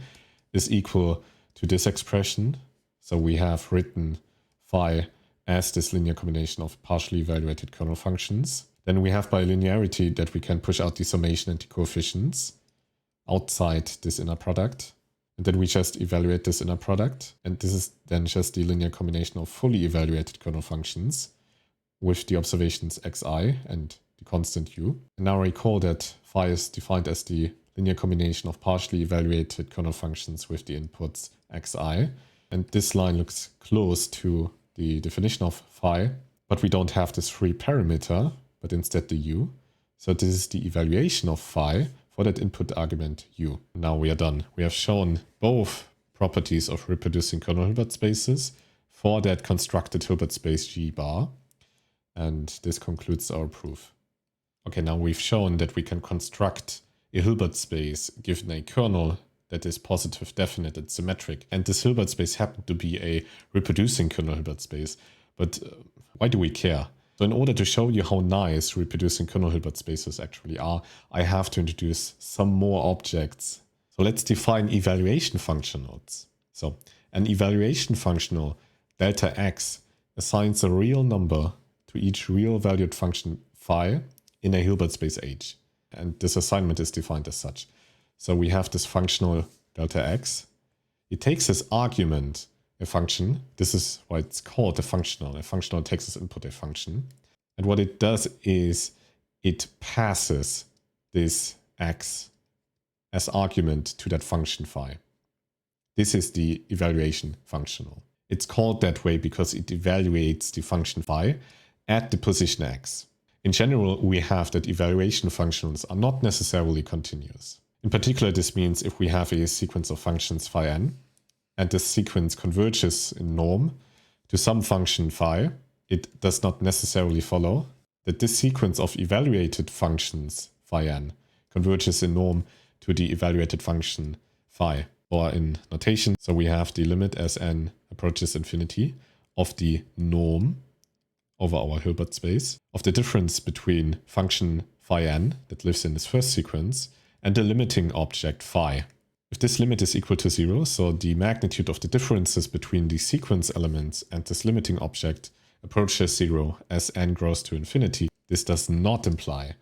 is equal to this expression. So we have written phi as this linear combination of partially evaluated kernel functions. Then we have by linearity that we can push out the summation and the coefficients outside this inner product. And then we just evaluate this inner product. And this is then just the linear combination of fully evaluated kernel functions with the observations xi and the constant u. And now recall that phi is defined as the linear combination of partially evaluated kernel functions with the inputs xi. And this line looks close to the definition of phi, but we don't have this free parameter, but instead the u. So this is the evaluation of phi for that input argument u. Now we are done. We have shown both properties of reproducing kernel Hilbert spaces for that constructed Hilbert space G bar. And this concludes our proof. Okay, now we've shown that we can construct a Hilbert space given a kernel that is positive, definite, and symmetric. And this Hilbert space happened to be a reproducing kernel Hilbert space. But why do we care? So in order to show you how nice reproducing kernel Hilbert spaces actually are, I have to introduce some more objects. So let's define evaluation functionals. So an evaluation functional, delta x, assigns a real number to each real valued function phi in a Hilbert space H. And this assignment is defined as such. So we have this functional delta x. It takes as argument a function. This is why it's called a functional. A functional takes as input a function. And what it does is it passes this x as argument to that function phi. This is the evaluation functional. It's called that way because it evaluates the function phi at the position x. In general, we have that evaluation functions are not necessarily continuous. In particular, this means if we have a sequence of functions phi n, and this sequence converges in norm to some function phi, it does not necessarily follow that this sequence of evaluated functions phi n converges in norm to the evaluated function phi. Or in notation, so we have the limit as n approaches infinity of the norm over our Hilbert space of the difference between function phi n that lives in this first sequence and the limiting object phi. If this limit is equal to 0, so the magnitude of the differences between the sequence elements and this limiting object approaches 0 as n grows to infinity, this does not imply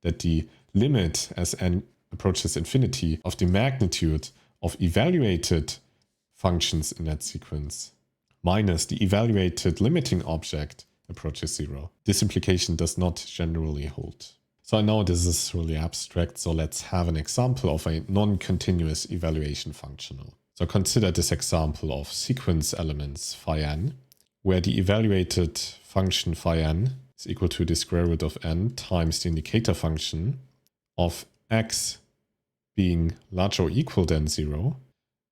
that the limit as n approaches infinity of the magnitude of evaluated functions in that sequence minus the evaluated limiting object approaches 0. This implication does not generally hold. So I know this is really abstract, so let's have an example of a non-continuous evaluation functional. So consider this example of sequence elements phi n, where the evaluated function phi n is equal to the square root of n times the indicator function of x being larger or equal than 0,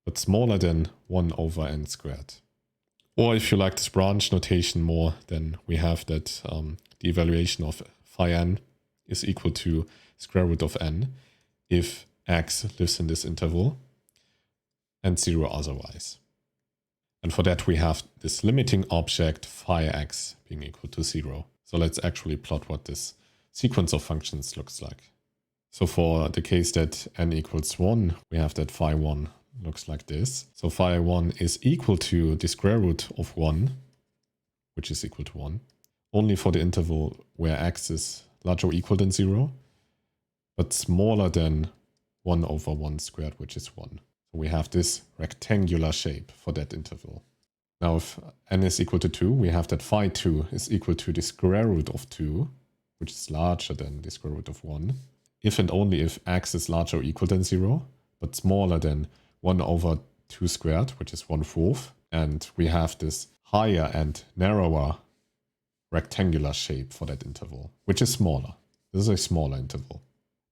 but smaller than 1 over n squared. Or if you like this branch notation more, then we have that the evaluation of phi n is equal to square root of n if x lives in this interval and 0 otherwise. And for that we have this limiting object phi x being equal to 0. So let's actually plot what this sequence of functions looks like. So for the case that n equals 1, we have that phi 1 looks like this. So phi 1 is equal to the square root of 1, which is equal to 1, only for the interval where x is larger or equal than 0, but smaller than 1 over 1 squared, which is 1. So we have this rectangular shape for that interval. Now if n is equal to 2, we have that phi 2 is equal to the square root of 2, which is larger than the square root of 1, if and only if x is larger or equal than 0, but smaller than 1 over 2 squared, which is 1/4. And we have this higher and narrower rectangular shape for that interval, which is smaller. This is a smaller interval.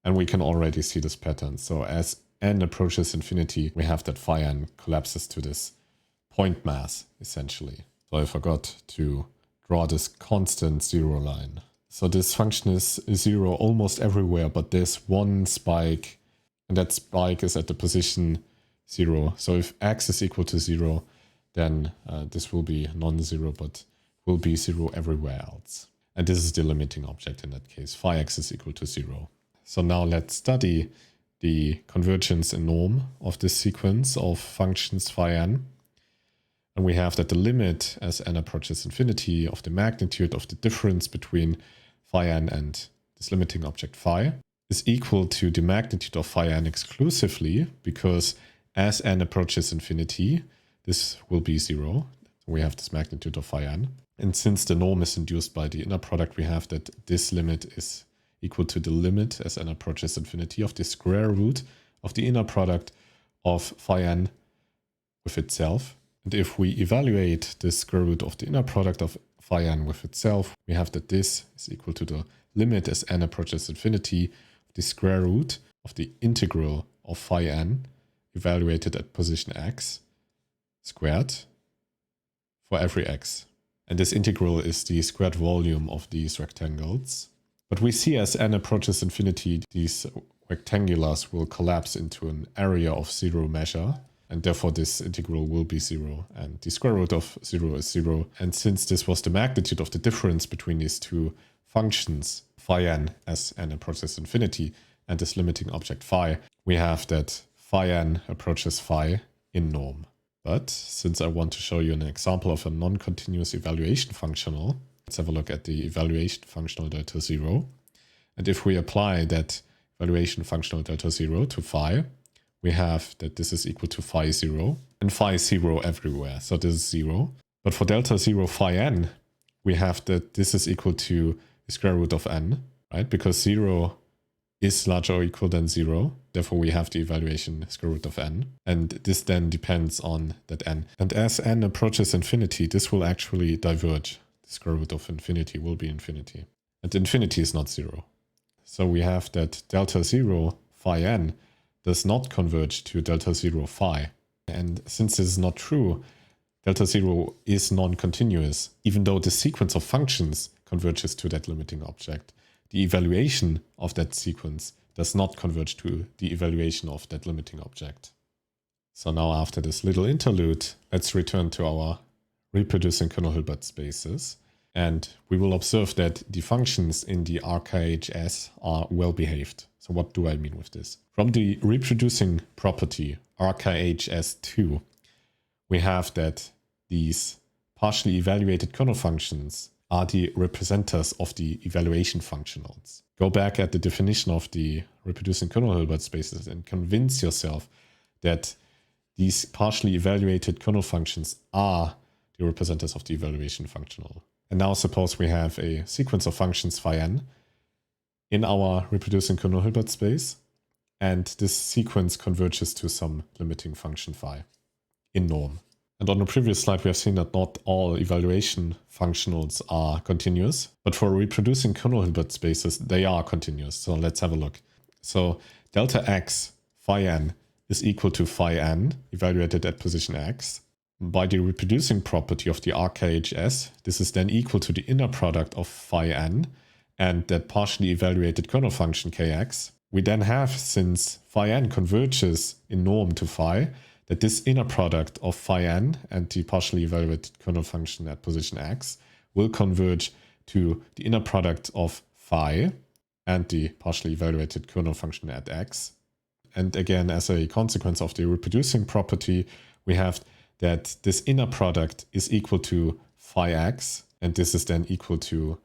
And we can already see this pattern. So as n approaches infinity, we have that phi n collapses to this point mass, essentially. So I forgot to draw this constant 0 line. So this function is 0 almost everywhere, but there's one spike, and that spike is at the position 0. So if x is equal to 0, then this will be non-zero, but will be 0 everywhere else. And this is the limiting object in that case. Phi x is equal to 0. So now let's study the convergence in norm of this sequence of functions phi n. And we have that the limit as n approaches infinity of the magnitude of the difference between phi n and this limiting object phi is equal to the magnitude of phi n exclusively, because as n approaches infinity, this will be 0. We have this magnitude of phi n. And since the norm is induced by the inner product, we have that this limit is equal to the limit as n approaches infinity of the square root of the inner product of phi n with itself. And if we evaluate the square root of the inner product of phi n with itself, we have that this is equal to the limit as n approaches infinity of the square root of the integral of phi n evaluated at position x squared for every x. And this integral is the squared volume of these rectangles. But we see as n approaches infinity, these rectangulars will collapse into an area of 0 measure. And therefore this integral will be 0. And the square root of 0 is 0. And since this was the magnitude of the difference between these two functions, phi n as n approaches infinity, and this limiting object phi, we have that phi n approaches phi in norm. But since I want to show you an example of a non-continuous evaluation functional, let's have a look at the evaluation functional delta 0. And if we apply that evaluation functional delta 0 to phi, we have that this is equal to phi 0, and phi 0 everywhere, so this is 0. But for delta 0 phi n, we have that this is equal to the square root of n, right? Because 0 is larger or equal than 0, therefore we have the evaluation square root of n, and this then depends on that n. And as n approaches infinity, this will actually diverge. The square root of infinity will be infinity, and infinity is not 0. So we have that delta 0 phi n does not converge to delta 0 phi. And since this is not true, delta 0 is non-continuous, even though the sequence of functions converges to that limiting object. The evaluation of that sequence does not converge to the evaluation of that limiting object. So now after this little interlude, let's return to our reproducing Kernel Hilbert spaces. And we will observe that the functions in the RKHS are well behaved. So what do I mean with this? From the reproducing property RKHS2, we have that these partially evaluated kernel functions are the representers of the evaluation functionals. Go back at the definition of the reproducing Kernel Hilbert spaces and convince yourself that these partially evaluated kernel functions are the representers of the evaluation functional. And now suppose we have a sequence of functions phi n in our reproducing Kernel Hilbert space, and this sequence converges to some limiting function phi in norm. And on the previous slide, we have seen that not all evaluation functionals are continuous, but for reproducing Kernel Hilbert spaces, they are continuous. So let's have a look. So delta x phi n is equal to phi n evaluated at position x. By the reproducing property of the RKHS, this is then equal to the inner product of phi n and that partially evaluated kernel function kx, we then have, since phi n converges in norm to phi, that this inner product of phi n and the partially evaluated kernel function at position x will converge to the inner product of phi and the partially evaluated kernel function at x. And again, as a consequence of the reproducing property, we have that this inner product is equal to phi x, and this is then equal to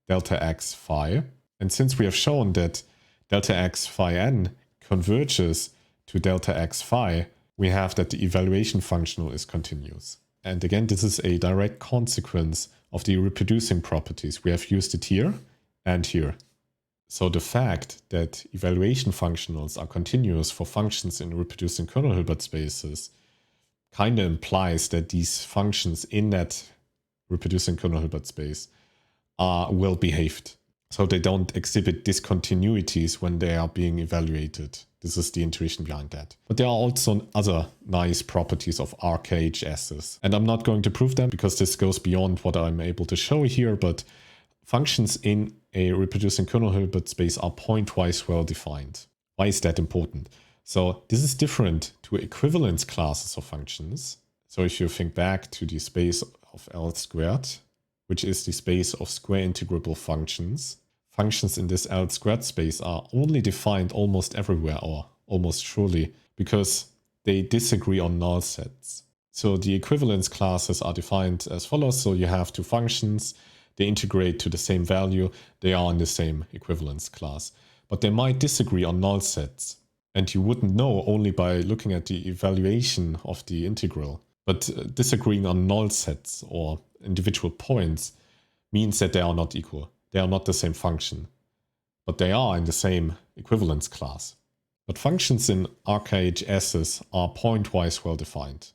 delta x phi. And since we have shown that delta x phi n converges to delta x phi, we have that the evaluation functional is continuous. And again, this is a direct consequence of the reproducing properties. We have used it here and here. So the fact that evaluation functionals are continuous for functions in reproducing kernel Hilbert spaces kind of implies that these functions in that reproducing kernel Hilbert space are well behaved. So they don't exhibit discontinuities when they are being evaluated. This is the intuition behind that. But there are also other nice properties of RKHSs. And I'm not going to prove them because this goes beyond what I'm able to show here, but functions in a reproducing kernel Hilbert space are pointwise well defined. Why is that important? So this is different to equivalence classes of functions. So if you think back to the space of L squared, which is the space of square integrable functions, functions in this L squared space are only defined almost everywhere, or almost surely, because they disagree on null sets. So the equivalence classes are defined as follows. So you have two functions, they integrate to the same value, they are in the same equivalence class. But they might disagree on null sets. And you wouldn't know only by looking at the evaluation of the integral. But disagreeing on null sets or individual points means that they are not equal. They are not the same function. But they are in the same equivalence class. But functions in RKHSs are pointwise well defined.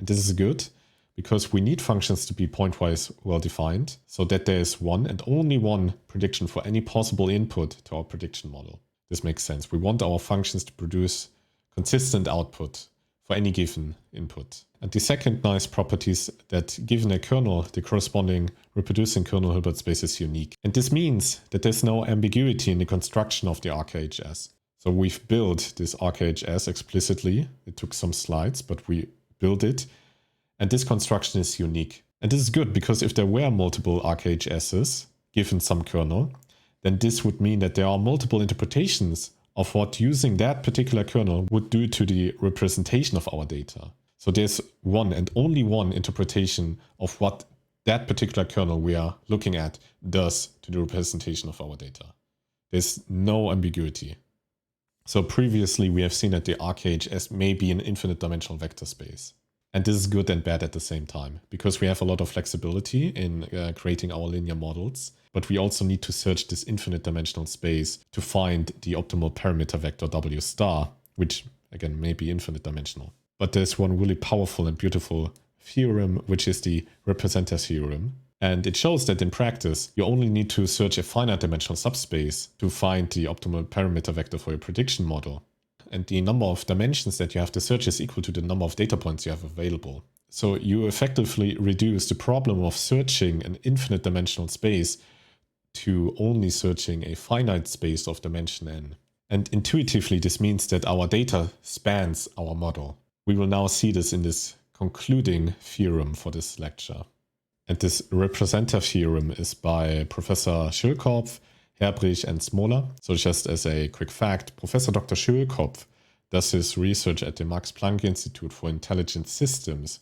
And this is good because we need functions to be pointwise well defined so that there is one and only one prediction for any possible input to our prediction model. This makes sense. We want our functions to produce consistent output for any given input. And the second nice property is that given a kernel, the corresponding reproducing kernel Hilbert space is unique. And this means that there's no ambiguity in the construction of the RKHS. So we've built this RKHS explicitly. It took some slides, but we built it. And this construction is unique. And this is good because if there were multiple RKHSs given some kernel, then this would mean that there are multiple interpretations of what using that particular kernel would do to the representation of our data. So there's one and only one interpretation of what that particular kernel we are looking at does to the representation of our data. There's no ambiguity. So previously we have seen that the RKHS may be an infinite dimensional vector space. And this is good and bad at the same time, because we have a lot of flexibility in creating our linear models, but we also need to search this infinite dimensional space to find the optimal parameter vector W star, which again may be infinite dimensional. But there's one really powerful and beautiful theorem, which is the Representer Theorem. And it shows that in practice, you only need to search a finite dimensional subspace to find the optimal parameter vector for your prediction model. And the number of dimensions that you have to search is equal to the number of data points you have available. So you effectively reduce the problem of searching an infinite dimensional space to only searching a finite space of dimension n. And intuitively, this means that our data spans our model. We will now see this in this concluding theorem for this lecture. And this Representer Theorem is by Professor Schölkopf, Herbrich, and Smola. So just as a quick fact, Professor Dr. Schölkopf does his research at the Max Planck Institute for Intelligent Systems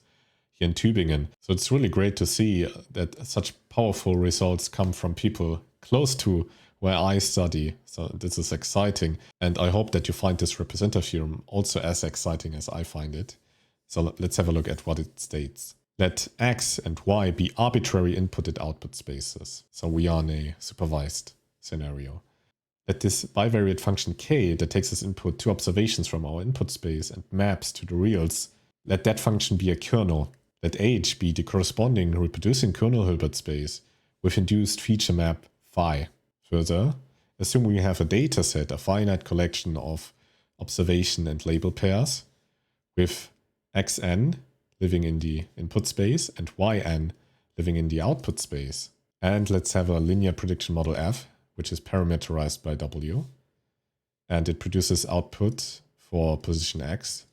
here in Tübingen. So it's really great to see that such powerful results come from people close to where I study. So this is exciting. And I hope that you find this Representer Theorem also as exciting as I find it. So let's have a look at what it states. Let X and Y be arbitrary input-output spaces. So we are in a supervised scenario. Let this bivariate function K that takes as input two observations from our input space and maps to the reals, let that function be a kernel. Let H be the corresponding reproducing kernel Hilbert space with induced feature map phi. Further, assume we have a data set, a finite collection of observation and label pairs with xn living in the input space and yn living in the output space. And let's have a linear prediction model F which is parameterized by W. And it produces output for position X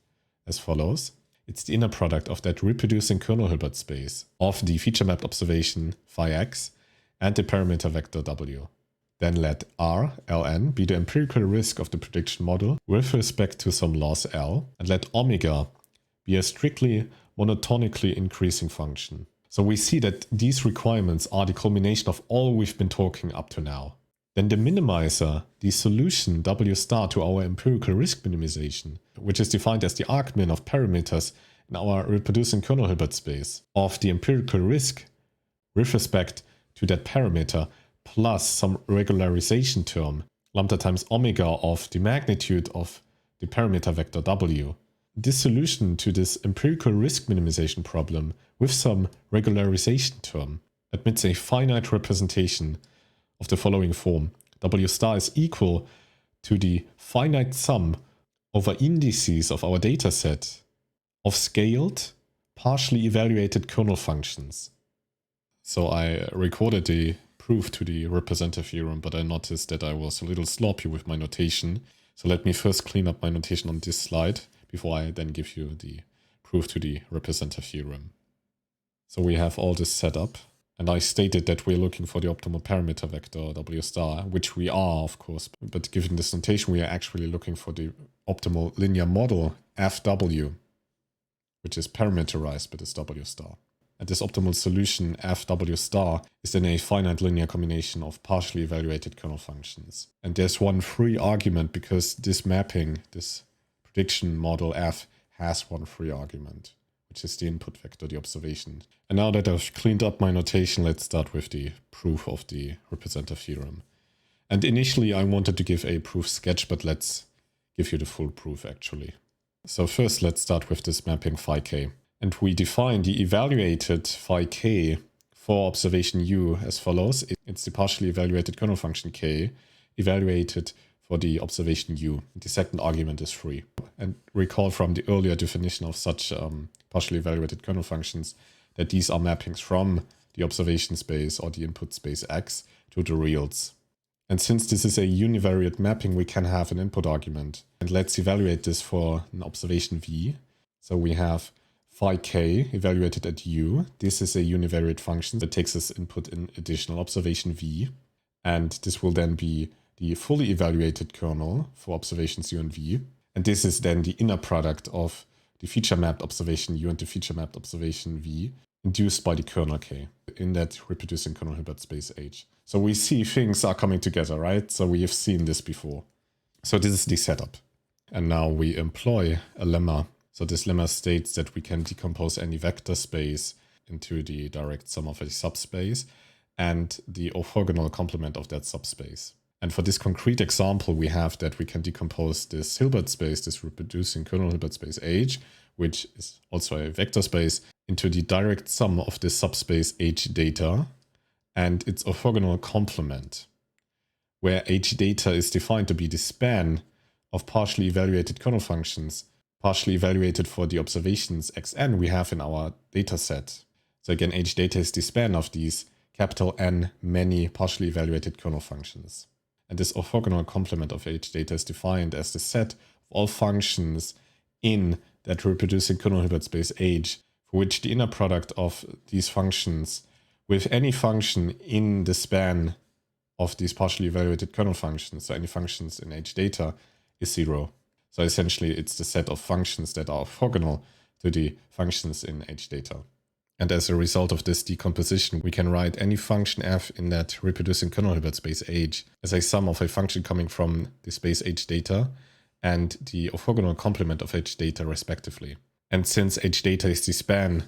as follows. It's the inner product of that reproducing kernel Hilbert space of the feature mapped observation phi x and the parameter vector W. Then let R, Ln, be the empirical risk of the prediction model with respect to some loss L, and let omega be a strictly monotonically increasing function. So we see that these requirements are the culmination of all we've been talking up to now. Then the minimizer, the solution W star to our empirical risk minimization, which is defined as the argmin of parameters in our reproducing kernel Hilbert space of the empirical risk with respect to that parameter plus some regularization term, lambda times omega of the magnitude of the parameter vector W. This solution to this empirical risk minimization problem with some regularization term admits a finite representation of the following form. W star is equal to the finite sum over indices of our dataset of scaled, partially evaluated kernel functions. So I recorded the proof to the Representer Theorem, but I noticed that I was a little sloppy with my notation. So let me first clean up my notation on this slide before I then give you the proof to the Representer Theorem. So we have all this set up. And I stated that we're looking for the optimal parameter vector W star, which we are, of course. But given this notation, we are actually looking for the optimal linear model FW, which is parameterized by this W star. And this optimal solution FW star is then a finite linear combination of partially evaluated kernel functions. And there's one free argument because this mapping, this prediction model F, has one free argument, which is the input vector, the observation. And now that I've cleaned up my notation, let's start with the proof of the Representer Theorem. And initially I wanted to give a proof sketch, but let's give you the full proof actually. So first let's start with this mapping phi k. And we define the evaluated phi k for observation U as follows. It's the partially evaluated kernel function k evaluated for the observation U. The second argument is free. And recall from the earlier definition of such partially evaluated kernel functions that these are mappings from the observation space or the input space X to the reals. And since this is a univariate mapping, we can have an input argument. And let's evaluate this for an observation V. So we have phi k evaluated at U. This is a univariate function that takes as input an additional observation V. And this will then be the fully evaluated kernel for observations U and V. And this is then the inner product of the feature mapped observation U and the feature mapped observation V induced by the kernel K in that reproducing kernel Hilbert space H. So we see things are coming together, right? So we have seen this before. So this is the setup. And now we employ a lemma. So this lemma states that we can decompose any vector space into the direct sum of a subspace and the orthogonal complement of that subspace. And for this concrete example, we have that we can decompose this Hilbert space, this reproducing kernel Hilbert space H, which is also a vector space, into the direct sum of this subspace H data and its orthogonal complement, where H data is defined to be the span of partially evaluated kernel functions, partially evaluated for the observations xn we have in our data set. So again, H data is the span of these capital N many partially evaluated kernel functions. And this orthogonal complement of H data is defined as the set of all functions in that reproducing kernel Hilbert space H, for which the inner product of these functions with any function in the span of these partially evaluated kernel functions, so any functions in H data, is 0. So essentially it's the set of functions that are orthogonal to the functions in H data. And as a result of this decomposition, we can write any function f in that reproducing kernel Hilbert space H as a sum of a function coming from the space H data and the orthogonal complement of H data respectively. And since H data is the span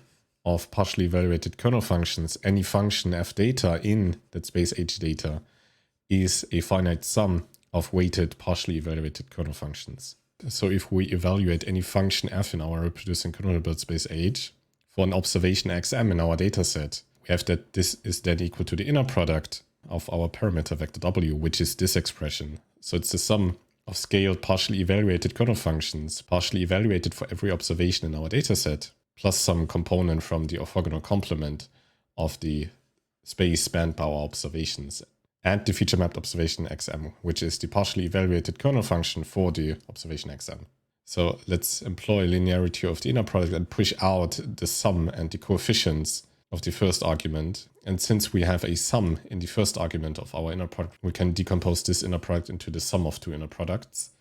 of partially evaluated kernel functions, any function f data in that space H data is a finite sum of weighted partially evaluated kernel functions. So if we evaluate any function f in our reproducing kernel Hilbert space H, for an observation xm in our dataset, we have that this is then equal to the inner product of our parameter vector W, which is this expression. So it's the sum of scaled partially evaluated kernel functions, partially evaluated for every observation in our dataset, plus some component from the orthogonal complement of the space spanned by our observations. and the feature mapped observation xm, which is the partially evaluated kernel function for the observation xm. So let's employ linearity of the inner product and push out the sum and the coefficients of the first argument. And since we have a sum in the first argument of our inner product, we can decompose this inner product into the sum of two inner products.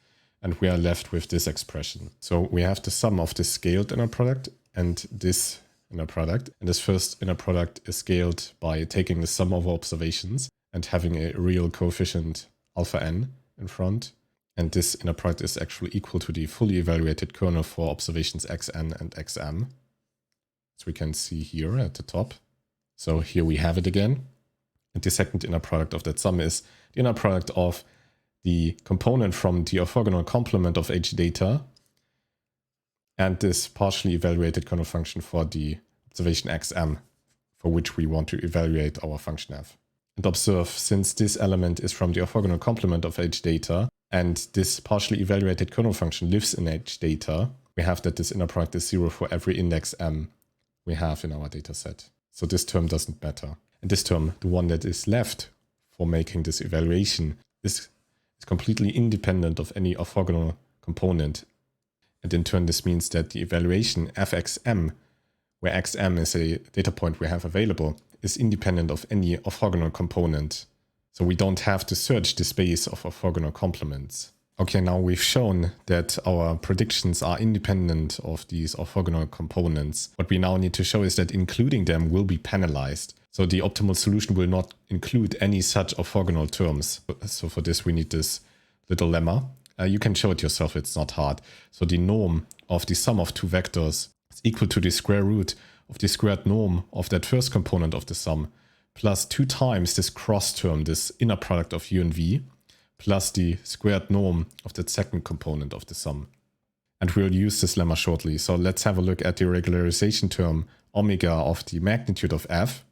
And we are left with this expression. So we have the sum of this scaled inner product and this inner product. And this first inner product is scaled by taking the sum over observations and having a real coefficient alpha n in front. And this inner product is actually equal to the fully evaluated kernel for observations xn and xm, as we can see here at the top. So here we have it again. And the second inner product of that sum is the inner product of the component from the orthogonal complement of h data and this partially evaluated kernel function for the observation xm, for which we want to evaluate our function f. And observe, since this element is from the orthogonal complement of h data, and this partially evaluated kernel function lives in h data, we have that this inner product is 0 for every index m we have in our data set. So this term doesn't matter. And this term, the one that is left for making this evaluation, is completely independent of any orthogonal component. And in turn, this means that the evaluation fxm, where xm is a data point we have available, is independent of any orthogonal component. So we don't have to search the space of orthogonal complements. Okay, now we've shown that our predictions are independent of these orthogonal components. What we now need to show is that including them will be penalized. So the optimal solution will not include any such orthogonal terms. So for this we need this little lemma. You can show it yourself, it's not hard. So the norm of the sum of two vectors is equal to the square root of the squared norm of that first component of the sum, plus 2 times this cross term, this inner product of u and v, plus the squared norm of that second component of the sum. And we'll use this lemma shortly. So let's have a look at the regularization term omega of the magnitude of f.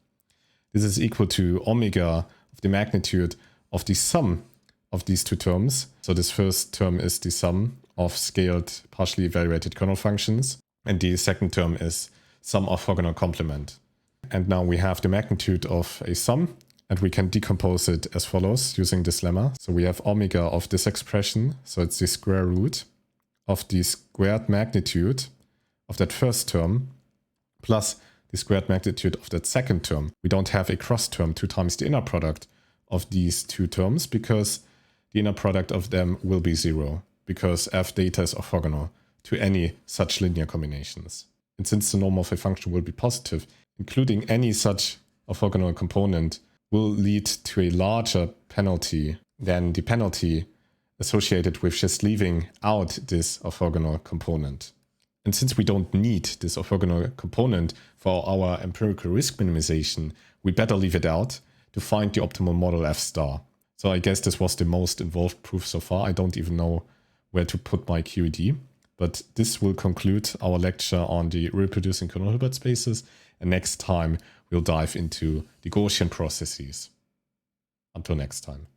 This is equal to omega of the magnitude of the sum of these two terms. So this first term is the sum of scaled partially evaluated kernel functions, and the second term is sum orthogonal complement. And now we have the magnitude of a sum, and we can decompose it as follows using this lemma. So we have omega of this expression, so it's the square root of the squared magnitude of that first term, plus the squared magnitude of that second term. We don't have a cross term 2 times the inner product of these two terms, because the inner product of them will be 0, because f data is orthogonal to any such linear combinations. And since the norm of a function will be positive, including any such orthogonal component will lead to a larger penalty than the penalty associated with just leaving out this orthogonal component. And since we don't need this orthogonal component for our empirical risk minimization, we better leave it out to find the optimal model f star. So I guess this was the most involved proof so far. I don't even know where to put my QED. But this will conclude our lecture on the reproducing Kernel Hilbert spaces. And next time we'll dive into the Gaussian processes. Until next time.